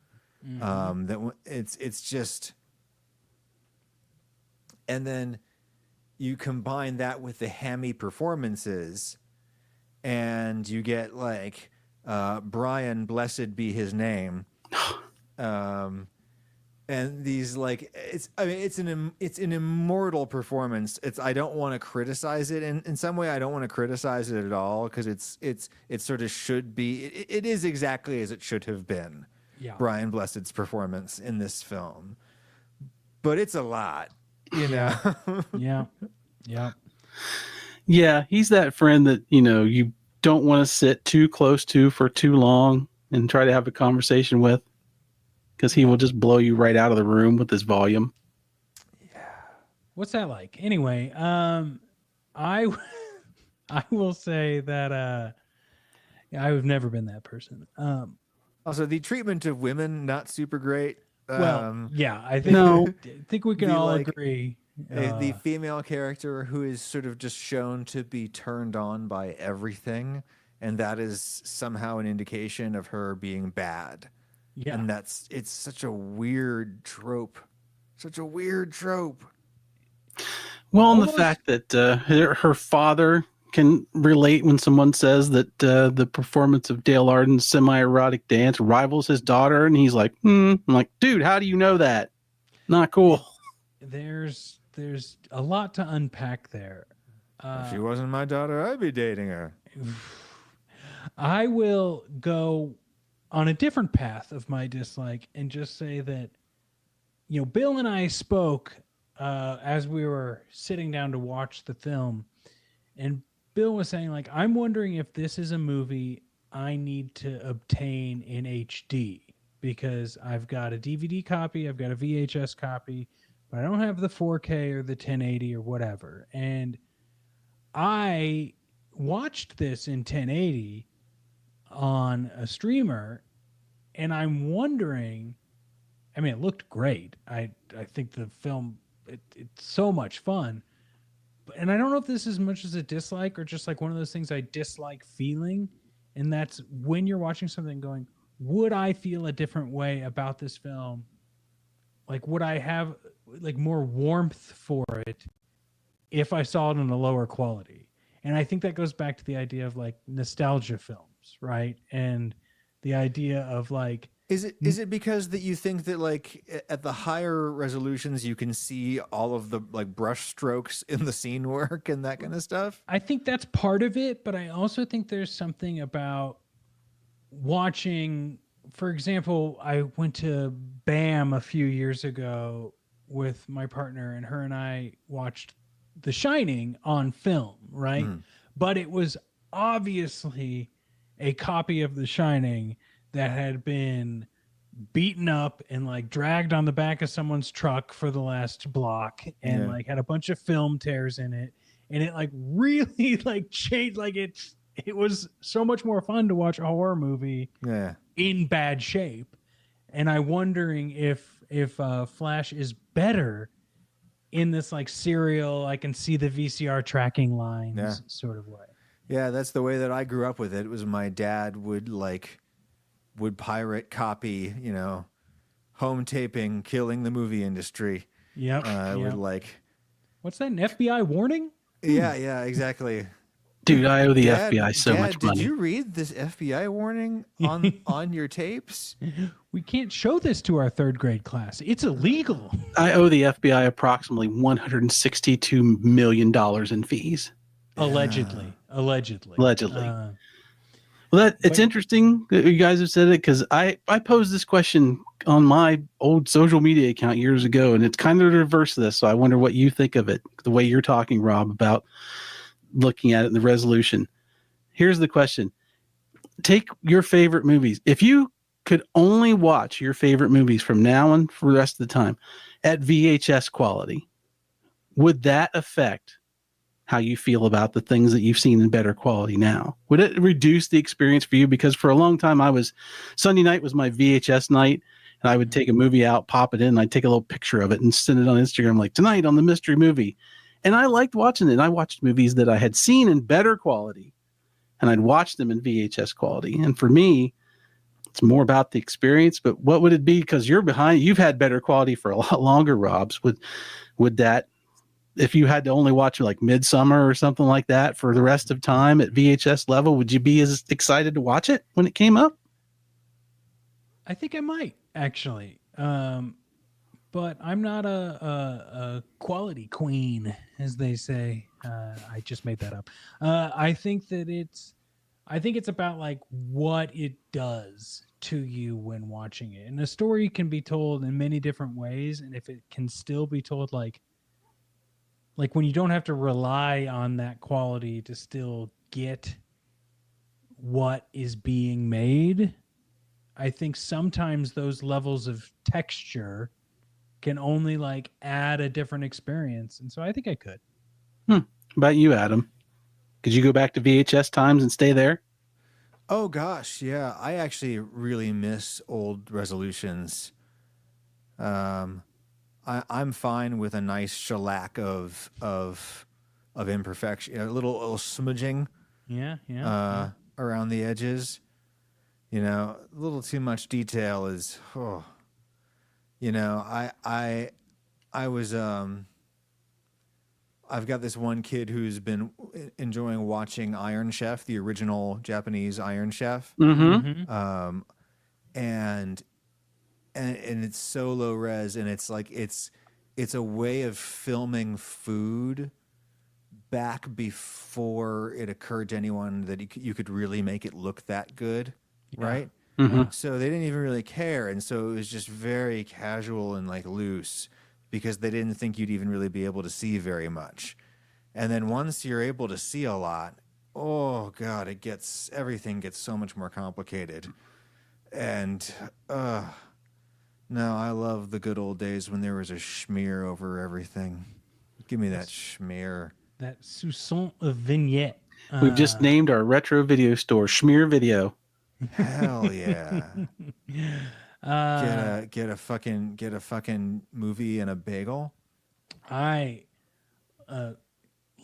That it's just, and then you combine that with the hammy performances, and you get like Brian, blessed be his name, and these like it's an immortal performance. I don't want to criticize it in some way. I don't want to criticize it at all because it sort of should be. It is exactly as it should have been. Yeah. Brian Blessed's performance in this film, but it's a lot, you know. Yeah, he's that friend that you don't want to sit too close to for too long and try to have a conversation with, because he will just blow you right out of the room with his volume. Yeah. What's that like? Anyway, I will say that I've never been that person. Also, the treatment of women not super great. Yeah, I think we can all agree. The female character who is sort of just shown to be turned on by everything, and that is somehow an indication of her being bad. Yeah, and it's such a weird trope. Well, and the fact that her father can relate when someone says that the performance of Dale Arden's semi-erotic dance rivals his daughter, and he's like, I'm like, dude, how do you know that? Not cool. There's a lot to unpack there. If she wasn't my daughter, I'd be dating her. I will go on a different path of my dislike and just say that, Bill and I spoke as we were sitting down to watch the film, and Bill was saying, like, I'm wondering if this is a movie I need to obtain in HD, because I've got a DVD copy, I've got a VHS copy, but I don't have the 4K or the 1080 or whatever. And I watched this in 1080 on a streamer, and I'm wondering, I mean, it looked great. I think the film, it's so much fun. And I don't know if this is as much as a dislike or just like one of those things I dislike feeling. And that's when you're watching something going, would I feel a different way about this film? Like, would I have like more warmth for it if I saw it in a lower quality? And I think that goes back to the idea of like nostalgia films, right? And the idea of like, Is it because that you think that like at the higher resolutions you can see all of the like brush strokes in the scene work and that kind of stuff? I think that's part of it, but I also think there's something about watching, for example, I went to BAM a few years ago with my partner, and her and I watched The Shining on film, right? But it was obviously a copy of The Shining that had been beaten up and like dragged on the back of someone's truck for the last block, and like had a bunch of film tears in it, and it like really like changed, like it was so much more fun to watch a horror movie in bad shape. And I'm wondering if Flash is better in this like serial, I can see the VCR tracking lines sort of way. Yeah, that's the way that I grew up with it. It was my dad would pirate copy, home taping, killing the movie industry. Yep. Would like, what's that, an FBI warning? Yeah, exactly. Dude, I owe the Dad, FBI so Dad, much did money. you read this FBI warning on your tapes? We can't show this to our third grade class. It's illegal. I owe the FBI approximately $162 million in fees. Allegedly. Allegedly. Well, it's But- interesting that you guys have said it, because I posed this question on my old social media account years ago, and it's kind of the reverse of this. So I wonder what you think of it, the way you're talking, Rob, about looking at it in the resolution. Here's the question. Take your favorite movies. If you could only watch your favorite movies from now on for the rest of the time at VHS quality, would that affect how you feel about the things that you've seen in better quality now? Would it reduce the experience for you? Because for a long time, Sunday night was my VHS night, and I would take a movie out, pop it in, and I'd take a little picture of it and send it on Instagram, like, tonight on the mystery movie. And I liked watching it. And I watched movies that I had seen in better quality, and I'd watch them in VHS quality. And for me, it's more about the experience. But what would it be? Because you've had better quality for a lot longer, Robs. Would that, if you had to only watch like Midsummer or something like that for the rest of time at VHS level, would you be as excited to watch it when it came up? I think I might, actually. But I'm not a quality queen, as they say. I just made that up. I think it's about like what it does to you when watching it. And a story can be told in many different ways, and if it can still be told like when you don't have to rely on that quality to still get what is being made, I think sometimes those levels of texture can only like add a different experience. And so I think I could. How about you, Adam? Could you go back to VHS times and stay there? Oh gosh, yeah. I actually really miss old resolutions. I'm fine with a nice shellac of imperfection, a little smudging around the edges. You know, a little too much detail is, you know, I was I've got this one kid who's been enjoying watching Iron Chef, the original Japanese Iron Chef. Mm-hmm. And it's so low res, and it's like it's a way of filming food back before it occurred to anyone that you could really make it look that good, right? Mm-hmm. So they didn't even really care, and so it was just very casual and like loose because they didn't think you'd even really be able to see very much. And then once you're able to see a lot, oh god, everything gets so much more complicated. And no, I love the good old days when there was a schmear over everything. Give me that schmear. That Sousson vignette. We've just named our retro video store Schmear Video. Hell yeah. Get a fucking movie and a bagel. I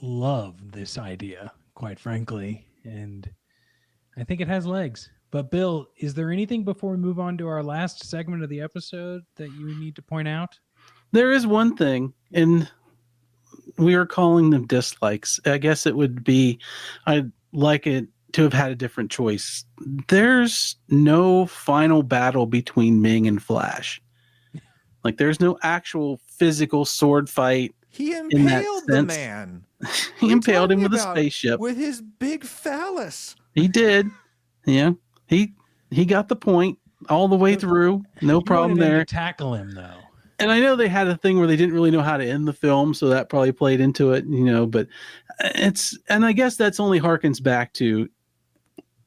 love this idea, quite frankly, and I think it has legs. But Bill, is there anything before we move on to our last segment of the episode that you need to point out? There is one thing, and we are calling them dislikes. I guess it would be, I'd like it to have had a different choice. There's no final battle between Ming and Flash. Like, there's no actual physical sword fight. He impaled the man. He impaled him with a spaceship. With his big phallus. He did. Yeah. He got the point all the way through. No problem there. To tackle him, though. And I know they had a thing where they didn't really know how to end the film, so that probably played into it, but and I guess that's only harkens back to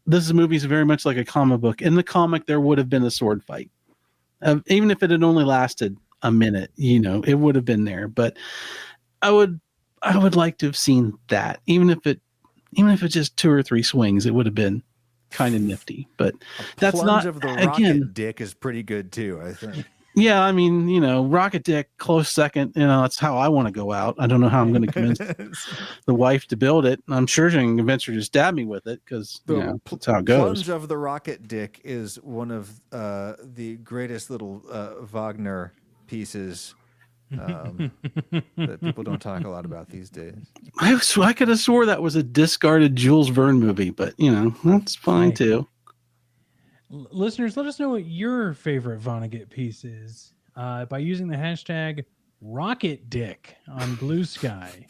this movie is very much like a comic book. In the comic, there would have been a sword fight. Even if it had only lasted a minute, it would have been there. But I would like to have seen that. Even if it's just 2 or 3 swings, it would have been kind of nifty. But that's not, of the rocket dick is pretty good too, I think. Yeah, I mean, Rocket Dick, close second. That's how I want to go out. I don't know how I'm going to convince the wife to build it. I'm sure she can convince her to stab me with it because that's how it goes. Plunge of the Rocket Dick is one of the greatest little Wagner pieces that people don't talk a lot about these days. I could have swore that was a discarded Jules Verne movie, but that's fine Hey. too. Listeners, let us know what your favorite Vonnegut piece is by using the hashtag #RocketDick on Blue Sky.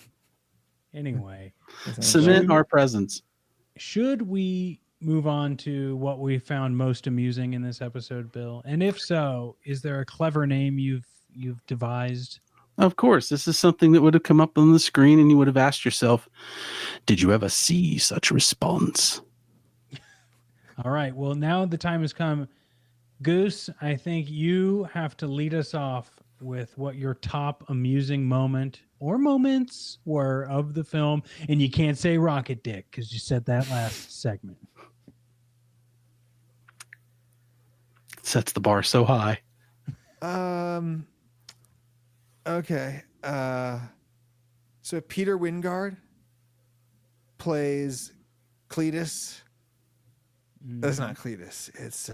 Anyway, Cement our presence. should we move on to what we found most amusing in this episode, Bill? And if so, is there a clever name you've devised? Of course, this is something that would have come up on the screen and you would have asked yourself, did you ever see such response? All right. Well, now the time has come. Goose, I think you have to lead us off with what your top amusing moment or moments were of the film. And you can't say Rocket Dick because you said that last segment. Sets the bar so high. Okay. So Peter Wingard plays Cletus. That's not Cletus. It's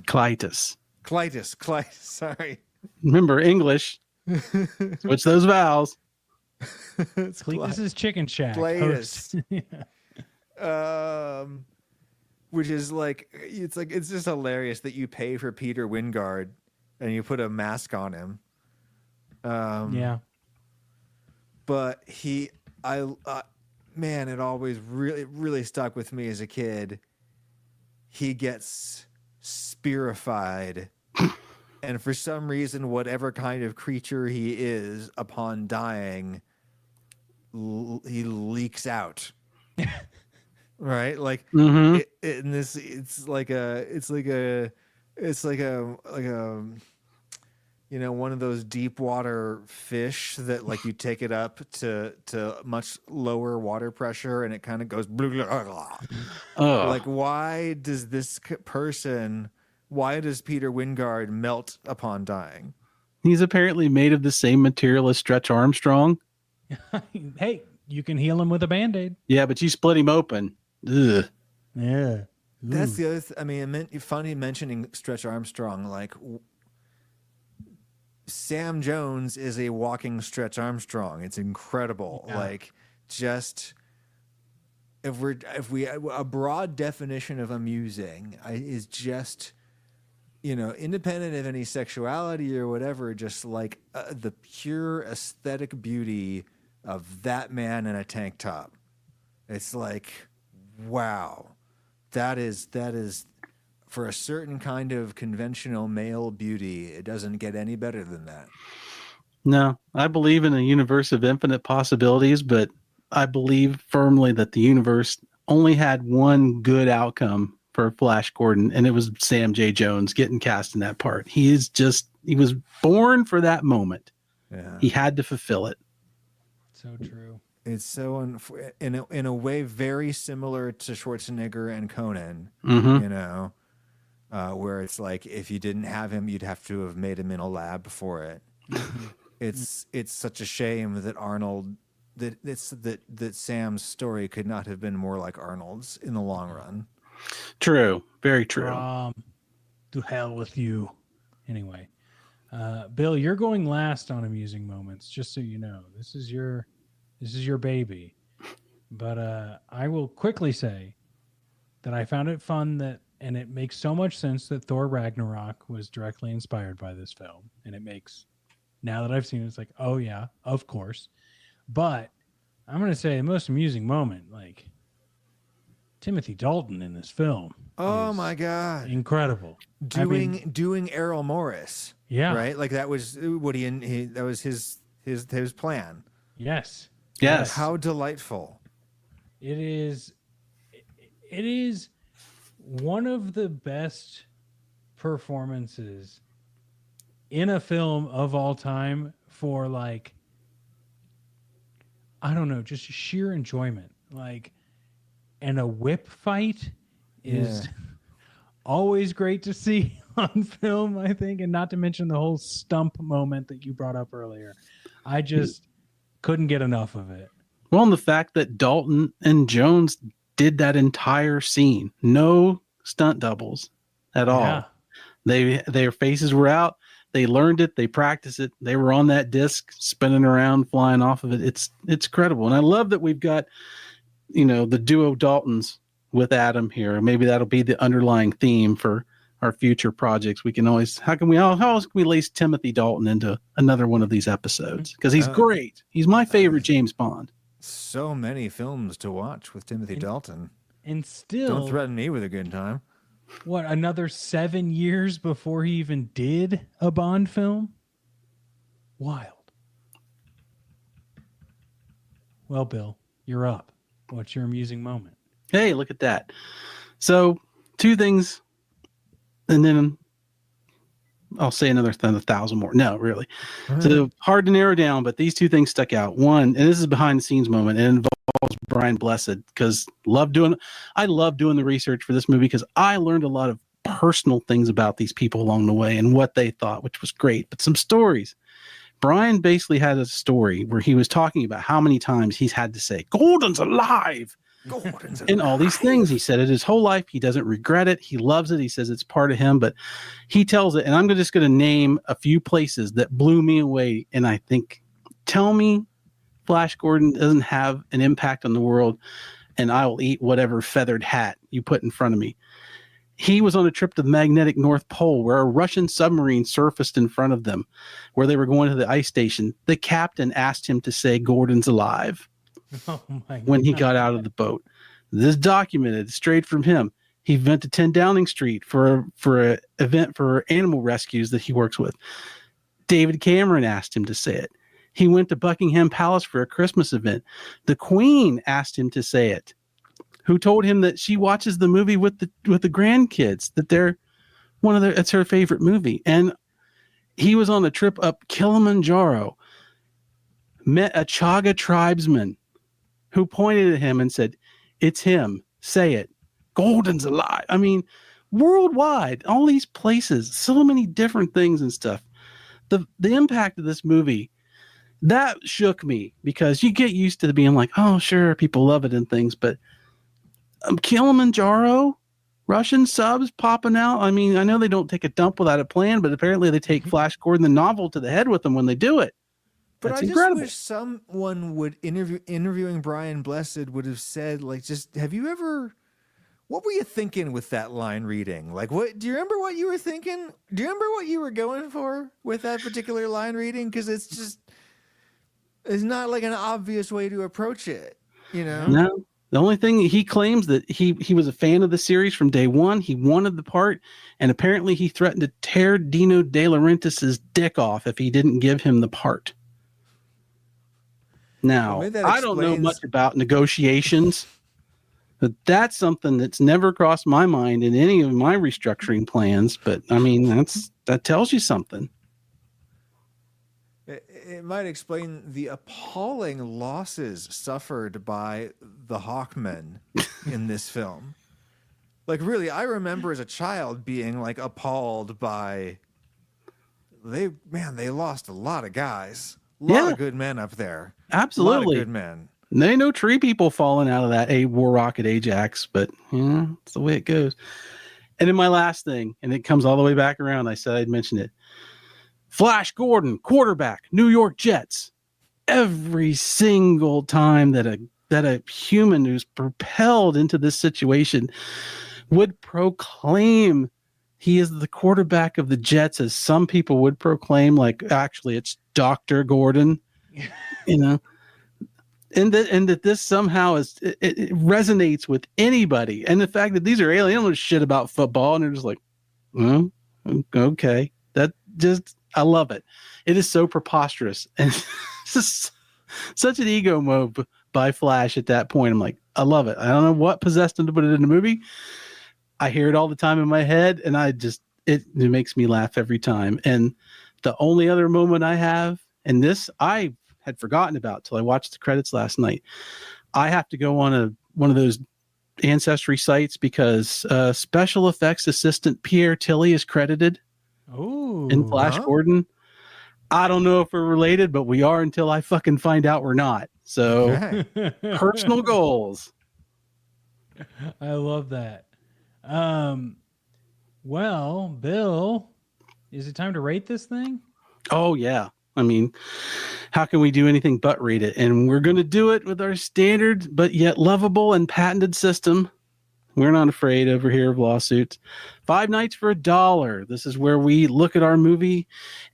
Clytus. Clytus. Sorry. Remember, English. Switch those vowels. It's Cletus is Chicken Shack. Clytus. host. Which is it's just hilarious that you pay for Peter Wingard and you put a mask on him. Yeah. But man, it always really stuck with me as a kid. He gets spirified, and for some reason, whatever kind of creature he is, upon dying, he leaks out. Right? Like it's like a one of those deep water fish that like you take it up to much lower water pressure and it kind of goes blah, blah, blah. Like why does Peter Wingard melt upon dying? He's apparently made of the same material as Stretch Armstrong. Hey, you can heal him with a Band-Aid. Yeah, but you split him open. Ugh. Yeah. That's the other funny mentioning Stretch Armstrong, like Sam Jones is a walking Stretch Armstrong. It's incredible. Yeah. Like just a broad definition of amusing is just, independent of any sexuality or whatever, just like the pure aesthetic beauty of that man in a tank top. It's like, wow, that is for a certain kind of conventional male beauty, it doesn't get any better than that. No, I believe in a universe of infinite possibilities, but I believe firmly that the universe only had one good outcome for Flash Gordon, and it was Sam J. Jones getting cast in that part. He was born for that moment. Yeah. He had to fulfill it. So true. It's so in a way very similar to Schwarzenegger and Conan, where it's like if you didn't have him, you'd have to have made him in a lab for it. It's such a shame that that Sam's story could not have been more like Arnold's in the long run. True, very true. To hell with you. Anyway, Bill, you're going last on amusing moments. Just so you know, this is your baby. But I will quickly say that I found it fun and it makes so much sense that Thor Ragnarok was directly inspired by this film. And it makes, now that I've seen it, it's like, oh yeah, of course. But I'm going to say the most amusing moment, like Timothy Dalton in this film. Oh my God. Incredible. Doing Errol Morris. Yeah. Right? Like that was what that was his plan. Yes. Yes. How delightful. It is one of the best performances in a film of all time for like, I don't know, just sheer enjoyment. Like, and a whip fight is always great to see on film, I think. And not to mention the whole stump moment that you brought up earlier. I just couldn't get enough of it. Well, and the fact that Dalton and Jones did that entire scene, no stunt doubles at all. Their faces were out. They learned it. They practiced it. They were on that disc, spinning around, flying off of it. It's credible. And I love that we've got, the duo Daltons with Adam here. Maybe that'll be the underlying theme for our future projects. We can always, how else can we lace Timothy Dalton into another one of these episodes? Because he's great. He's my favorite James Bond. So many films to watch with Timothy Dalton. And still, don't threaten me with a good time. What, another 7 years before he even did a Bond film? Wild. Well, Bill, you're up. What's your amusing moment? Hey, look at that. So, two things, and then I'll say another 1,000 more. No, really. So hard to narrow down, but these two things stuck out. One, and this is a behind the scenes moment. It involves Brian Blessed, because I love doing the research for this movie, because I learned a lot of personal things about these people along the way and what they thought, which was great. But some stories. Brian basically had a story where he was talking about how many times he's had to say, Gordon's alive. And all these things. He said it his whole life. He doesn't regret it. He loves it. He says it's part of him, but he tells it. And I'm just going to name a few places that blew me away. And I think, tell me Flash Gordon doesn't have an impact on the world, and I will eat whatever feathered hat you put in front of me. He was on a trip to the magnetic North Pole where a Russian submarine surfaced in front of them, where they were going to the ice station. The captain asked him to say Gordon's alive. Oh my God. When he got out of the boat. This documented straight from him. He went to 10 Downing Street for an event for animal rescues that he works with. David Cameron asked him to say it. He went to Buckingham Palace for a Christmas event. The Queen asked him to say it, who told him that she watches the movie with the grandkids, that it's her favorite movie. And he was on a trip up Kilimanjaro, met a Chaga tribesman who pointed at him and said, it's him. Say it. Gordon's alive. I mean, worldwide, all these places, so many different things and stuff. The impact of this movie, that shook me, because you get used to being like, oh, sure, people love it and things, but Kilimanjaro, Russian subs popping out. I mean, I know they don't take a dump without a plan, but apparently they take Flash Gordon, the novel, to the head with them when they do it. But That's I just incredible. wish someone would interviewing Brian Blessed would have said, like, what were you thinking with that line reading? Like, do you remember what you were thinking? Do you remember what you were going for with that particular line reading? Because it's not like an obvious way to approach it, No. The only thing, he claims that he was a fan of the series from day one. He wanted the part, and apparently he threatened to tear Dino De Laurentiis's dick off if he didn't give him the part. Now, I don't know much about negotiations, but that's something that's never crossed my mind in any of my restructuring plans. But I mean, that tells you something. It might explain the appalling losses suffered by the Hawkmen in this film. Like, really, I remember as a child being like appalled by they lost a lot of guys. A lot of good men up there. Absolutely. A lot of good men. There ain't no tree people falling out of that War Rocket Ajax, but it's the way it goes. And then my last thing, and it comes all the way back around. I said I'd mention it. Flash Gordon, quarterback, New York Jets. Every single time that a human who's propelled into this situation would proclaim he is the quarterback of the Jets, as some people would proclaim, like, actually it's Dr. Gordon, and that this somehow it resonates with anybody. And the fact that these are aliens, they don't know shit about football, and they're just like, well, okay. I love it. It is so preposterous. And it's just such an ego move by Flash at that point. I'm like, I love it. I don't know what possessed him to put it in the movie. I hear it all the time in my head, and it makes me laugh every time. And the only other moment I have, and this I had forgotten about till I watched the credits last night. I have to go on one of those Ancestry sites because special effects assistant Pierre Tilly is credited in Flash Gordon. I don't know if we're related, but we are until I fucking find out we're not. So personal goals. I love that. Well, Bill, Is it time to rate this thing? Oh, yeah. I mean, how can we do anything but read it? And we're going to do it with our standard, but yet lovable and patented system. We're not afraid over here of lawsuits. 5 nights for $1. This is where we look at our movie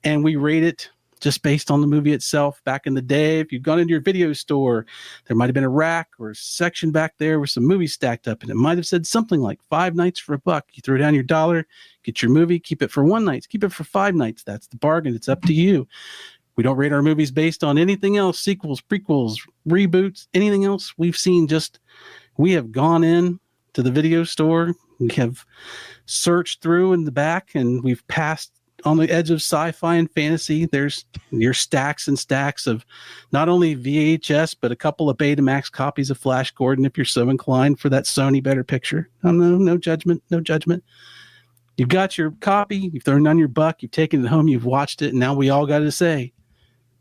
and we rate it just based on the movie itself. Back in the day, if you've gone into your video store, there might have been a rack or a section back there with some movies stacked up, and it might have said something like 5 nights for $1. You throw down your $1, get your movie, keep it for 1 night, keep it for 5 nights. That's the bargain. It's up to you. We don't rate our movies based on anything else, sequels, prequels, reboots, anything else we've seen. Just we have gone in to the video store. We have searched through in the back, and we've passed on the edge of sci-fi and fantasy. There's your stacks and stacks of not only VHS, but a couple of Betamax copies of Flash Gordon, if you're so inclined, for that Sony Better Picture. Oh, no judgment, no judgment. You've got your copy, you've thrown down your buck, you've taken it home, you've watched it, and now we all got to say,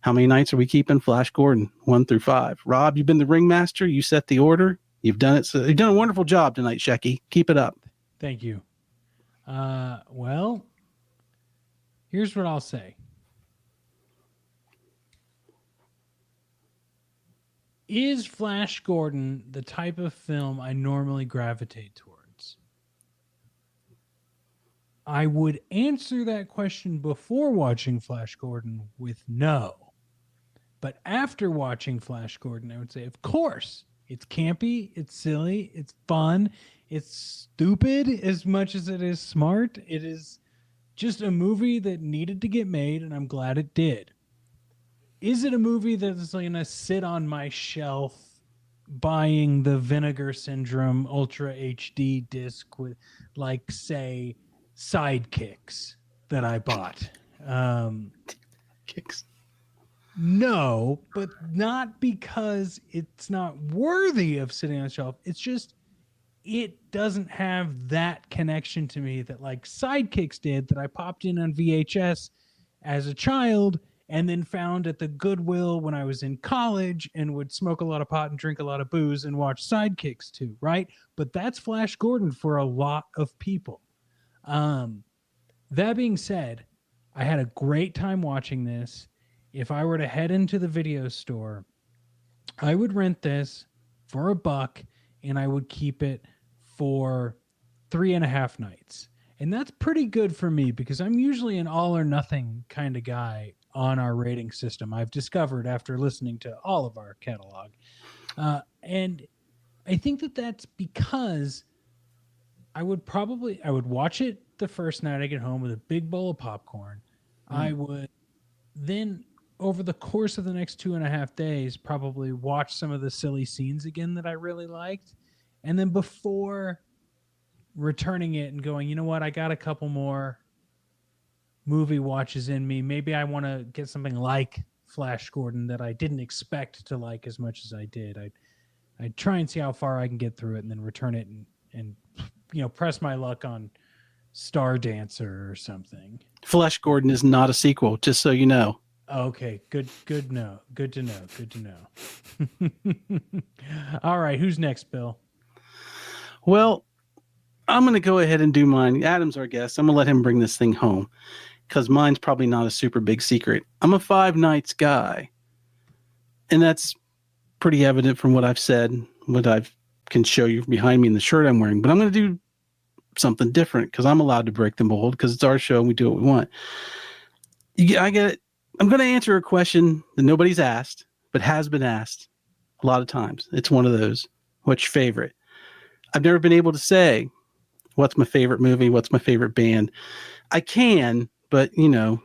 how many nights are we keeping Flash Gordon? 1 through 5. Rob, you've been the ringmaster. You set the order. You've done it. So you've done a wonderful job tonight, Shecky. Keep it up. Thank you. Well, here's what I'll say. Is Flash Gordon the type of film I normally gravitate towards? I would answer that question before watching Flash Gordon with no. But after watching Flash Gordon, I would say, of course. It's campy, it's silly, it's fun, it's stupid as much as it is smart. It is just a movie that needed to get made, and I'm glad it did. Is it a movie that is going to sit on my shelf buying the Vinegar Syndrome Ultra HD disc with, like, say, Sidekicks that I bought? Kicks. No, but not because it's not worthy of sitting on the shelf. It's just, it doesn't have that connection to me that like Sidekicks did, that I popped in on VHS as a child and then found at the Goodwill when I was in college and would smoke a lot of pot and drink a lot of booze and watch Sidekicks too, right? But that's Flash Gordon for a lot of people. That being said, I had a great time watching this. If I were to head into the video store, I would rent this for $1 and I would keep it for 3.5 nights. And that's pretty good for me because I'm usually an all or nothing kind of guy on our rating system. I've discovered after listening to all of our catalog. And I think that that's because I would watch it the first night I get home with a big bowl of popcorn. I would then, over the course of the next 2.5 days, probably watch some of the silly scenes again that I really liked. And then before returning it and going, you know what, I got a couple more movie watches in me. Maybe I want to get something like Flash Gordon that I didn't expect to like as much as I did. I'd try and see how far I can get through it and then return it and press my luck on Star Dancer or something. Flash Gordon is not a sequel, just so you know. Okay, good to know. All right, who's next, Bill? Well, I'm going to go ahead and do mine. Adam's our guest. I'm going to let him bring this thing home because mine's probably not a super big secret. I'm a 5 nights guy, and that's pretty evident from what I've said, what I can show you behind me in the shirt I'm wearing. But I'm going to do something different because I'm allowed to break the mold because it's our show and we do what we want. I'm going to answer a question that nobody's asked, but has been asked a lot of times. It's one of those. What's your favorite? I've never been able to say, what's my favorite movie? What's my favorite band? I can, but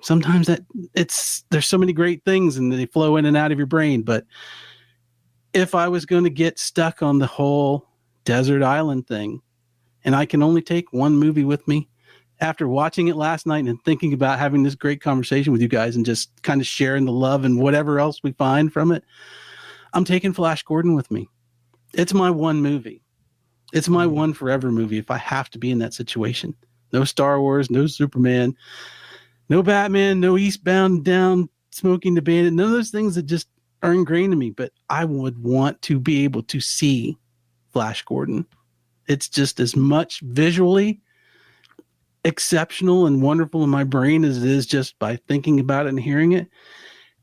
sometimes there's so many great things and they flow in and out of your brain. But if I was going to get stuck on the whole desert island thing, and I can only take one movie with me, after watching it last night and thinking about having this great conversation with you guys and just kind of sharing the love and whatever else we find from it, I'm taking Flash Gordon with me. It's my one movie. It's my one forever movie if I have to be in that situation. No Star Wars, no Superman, no Batman, no Eastbound Down, Smoking the Bandit, none of those things that just are ingrained in me. But I would want to be able to see Flash Gordon. It's just as much visually exceptional and wonderful in my brain as it is just by thinking about it and hearing it.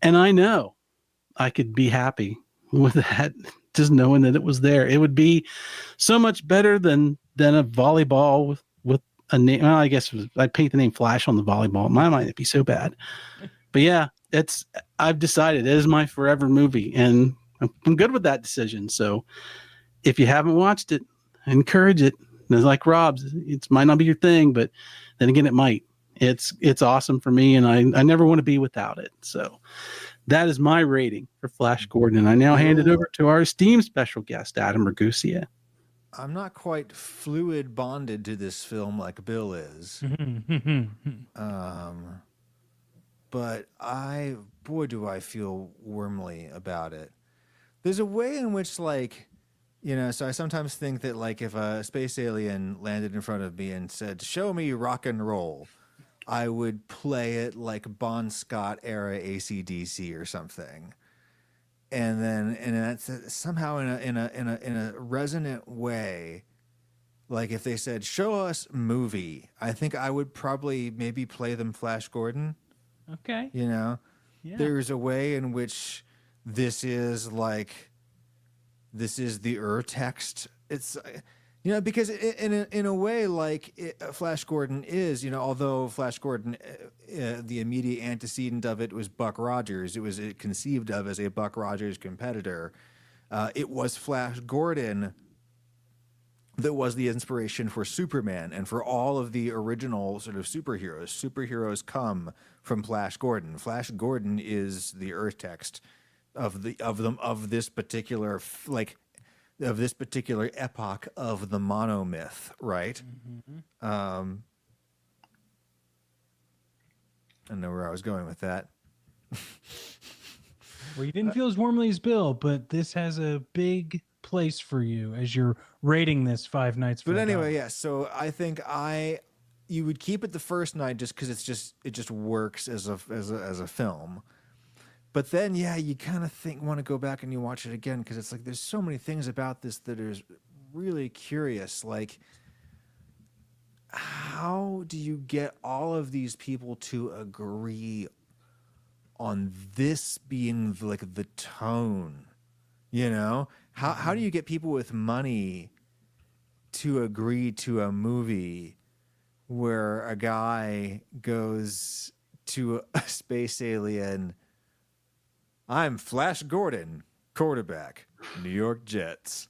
And I know I could be happy with that, just knowing that it was there. It would be so much better than a volleyball with a name. Well, I guess I'd paint the name Flash on the volleyball. Mine might not be so bad. But yeah, I've decided it is my forever movie, and I'm good with that decision. So if you haven't watched it, I encourage it. It's like Rob's. It might not be your thing, but then again, it might. It's awesome for me, and I never want to be without it. So that is my rating for Flash Gordon. And I now hand it over to our esteemed special guest, Adam Ragusea. I'm not quite fluid bonded to this film like Bill is. But boy, do I feel warmly about it. There's a way in which, like, so I sometimes think that, like, if a space alien landed in front of me and said, "Show me rock and roll," I would play it like Bon Scott era AC/DC or something. And that's somehow in a resonant way. Like, if they said, "Show us movie," I think I would probably maybe play them Flash Gordon. Okay. Yeah. There's a way in which this is the text. It's because in a way, like, Flash Gordon is, although Flash Gordon, the immediate antecedent of it was Buck Rogers. It was conceived of as a Buck Rogers competitor. It was Flash Gordon that was the inspiration for Superman and for all of the original sort of superheroes. Superheroes come from Flash Gordon. Flash Gordon is the Earth text of this particular epoch of the monomyth, right? I don't know where I was going with that. Well, you didn't feel as warmly as Bill, but this has a big place for you as you're rating this 5 nights. But anyway, yeah. So I think you would keep it the first night just because it just works as a film. But then, yeah, you kind of want to go back and you watch it again because it's like there's so many things about this that are really curious. Like, how do you get all of these people to agree on this being like the tone? How do you get people with money to agree to a movie where a guy goes to a space alien? "I'm Flash Gordon, quarterback, New York Jets."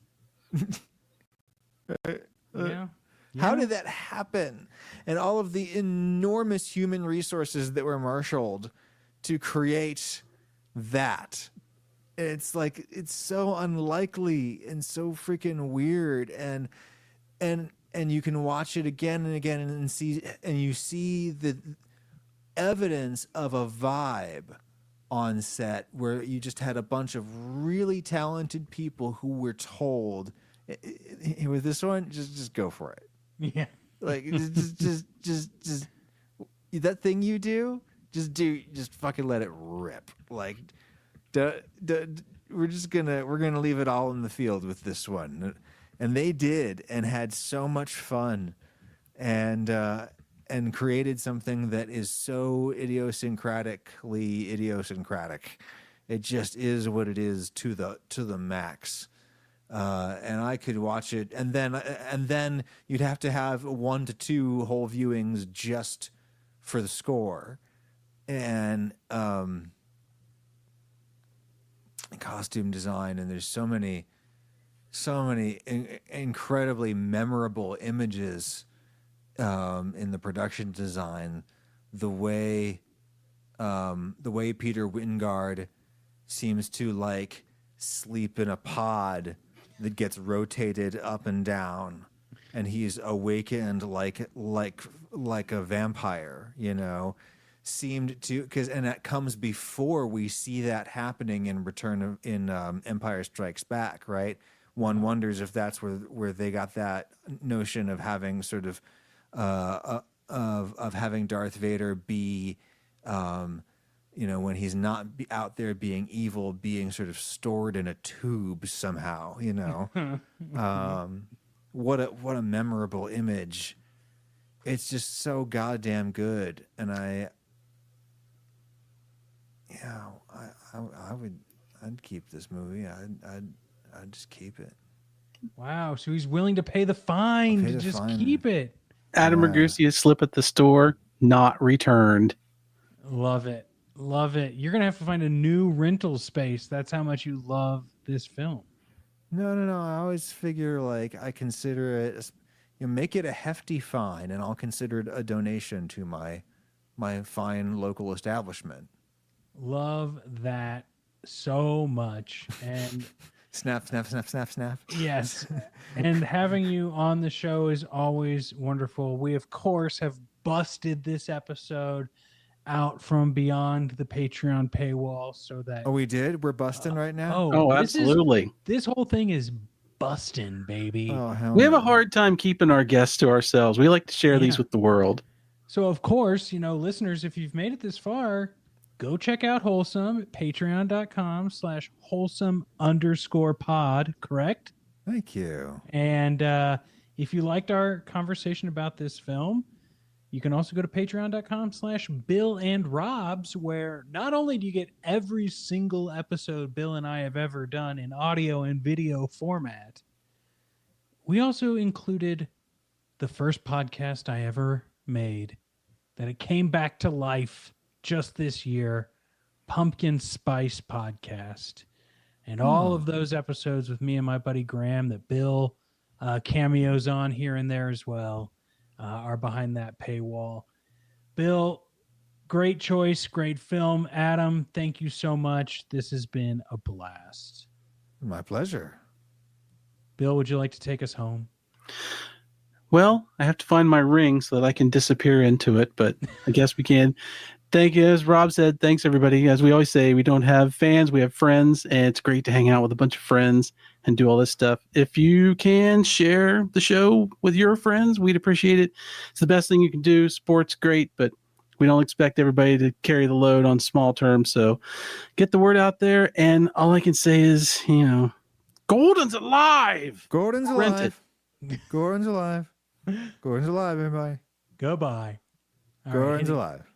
How did that happen? And all of the enormous human resources that were marshaled to create that. It's like, it's so unlikely and so freaking weird. And you can watch it again and again and you see the evidence of a vibe on set where you just had a bunch of really talented people who were told, with this one, just go for it. Yeah. Like, just that thing you do, just fucking let it rip. Like, we're gonna leave it all in the field with this one. And they did, and had so much fun, and created something that is so idiosyncratically idiosyncratic. It just is what it is to the max. And I could watch it, and then you'd have to have 1 to 2 whole viewings just for the score, and costume design, and there's so many incredibly memorable images in the production design. The way Peter Wingard seems to, like, sleep in a pod that gets rotated up and down, and he's awakened like a vampire, seemed to, and that comes before we see that happening in Empire Strikes Back, right? One wonders if that's where they got that notion of having sort of of having Darth Vader be when he's not out there being evil, being sort of stored in a tube somehow, what a memorable image. it's just so goddamn good, and I'd keep this movie. I'd just keep it. Wow. So he's willing to pay the fine I'll pay to the just fine. keep it. Adam Yeah. Ragusea slip at the store, not returned. Love it. Love it. You're going to have to find a new rental space. That's how much you love this film. No. I always figure like I consider it, make it a hefty fine, and I'll consider it a donation to my fine local establishment. Love that so much. And Snap. yes. And having you on the show is always wonderful. We, of course, have busted this episode out from beyond the Patreon paywall so that. Oh, we did? We're busting right now? Oh, this absolutely. This whole thing is busting, baby. Oh, hell We have no. a hard time keeping our guests to ourselves. We like to share these with the world. So, of course, listeners, if you've made it this far, go check out Wholesome at patreon.com/wholesome_pod, correct? Thank you. And if you liked our conversation about this film, you can also go to patreon.com/BillAndRobs, where not only do you get every single episode Bill and I have ever done in audio and video format, we also included the first podcast I ever made that it came back to life just this year, Pumpkin Spice Podcast. And all of those episodes with me and my buddy Graham that Bill cameos on here and there as well are behind that paywall. Bill, great choice, great film. Adam, thank you so much. This has been a blast. My pleasure. Bill, would you like to take us home? Well, I have to find my ring so that I can disappear into it, but I guess we can. Thank you. As Rob said, thanks, everybody. As we always say, we don't have fans, we have friends, and it's great to hang out with a bunch of friends and do all this stuff. If you can share the show with your friends, we'd appreciate it. It's the best thing you can do. Sport's great, but we don't expect everybody to carry the load on small terms. So get the word out there. And all I can say is, Golden's alive. Gordon's Rent alive. Gordon's alive. Gordon's alive, everybody. Goodbye. All right, Gordon's alive.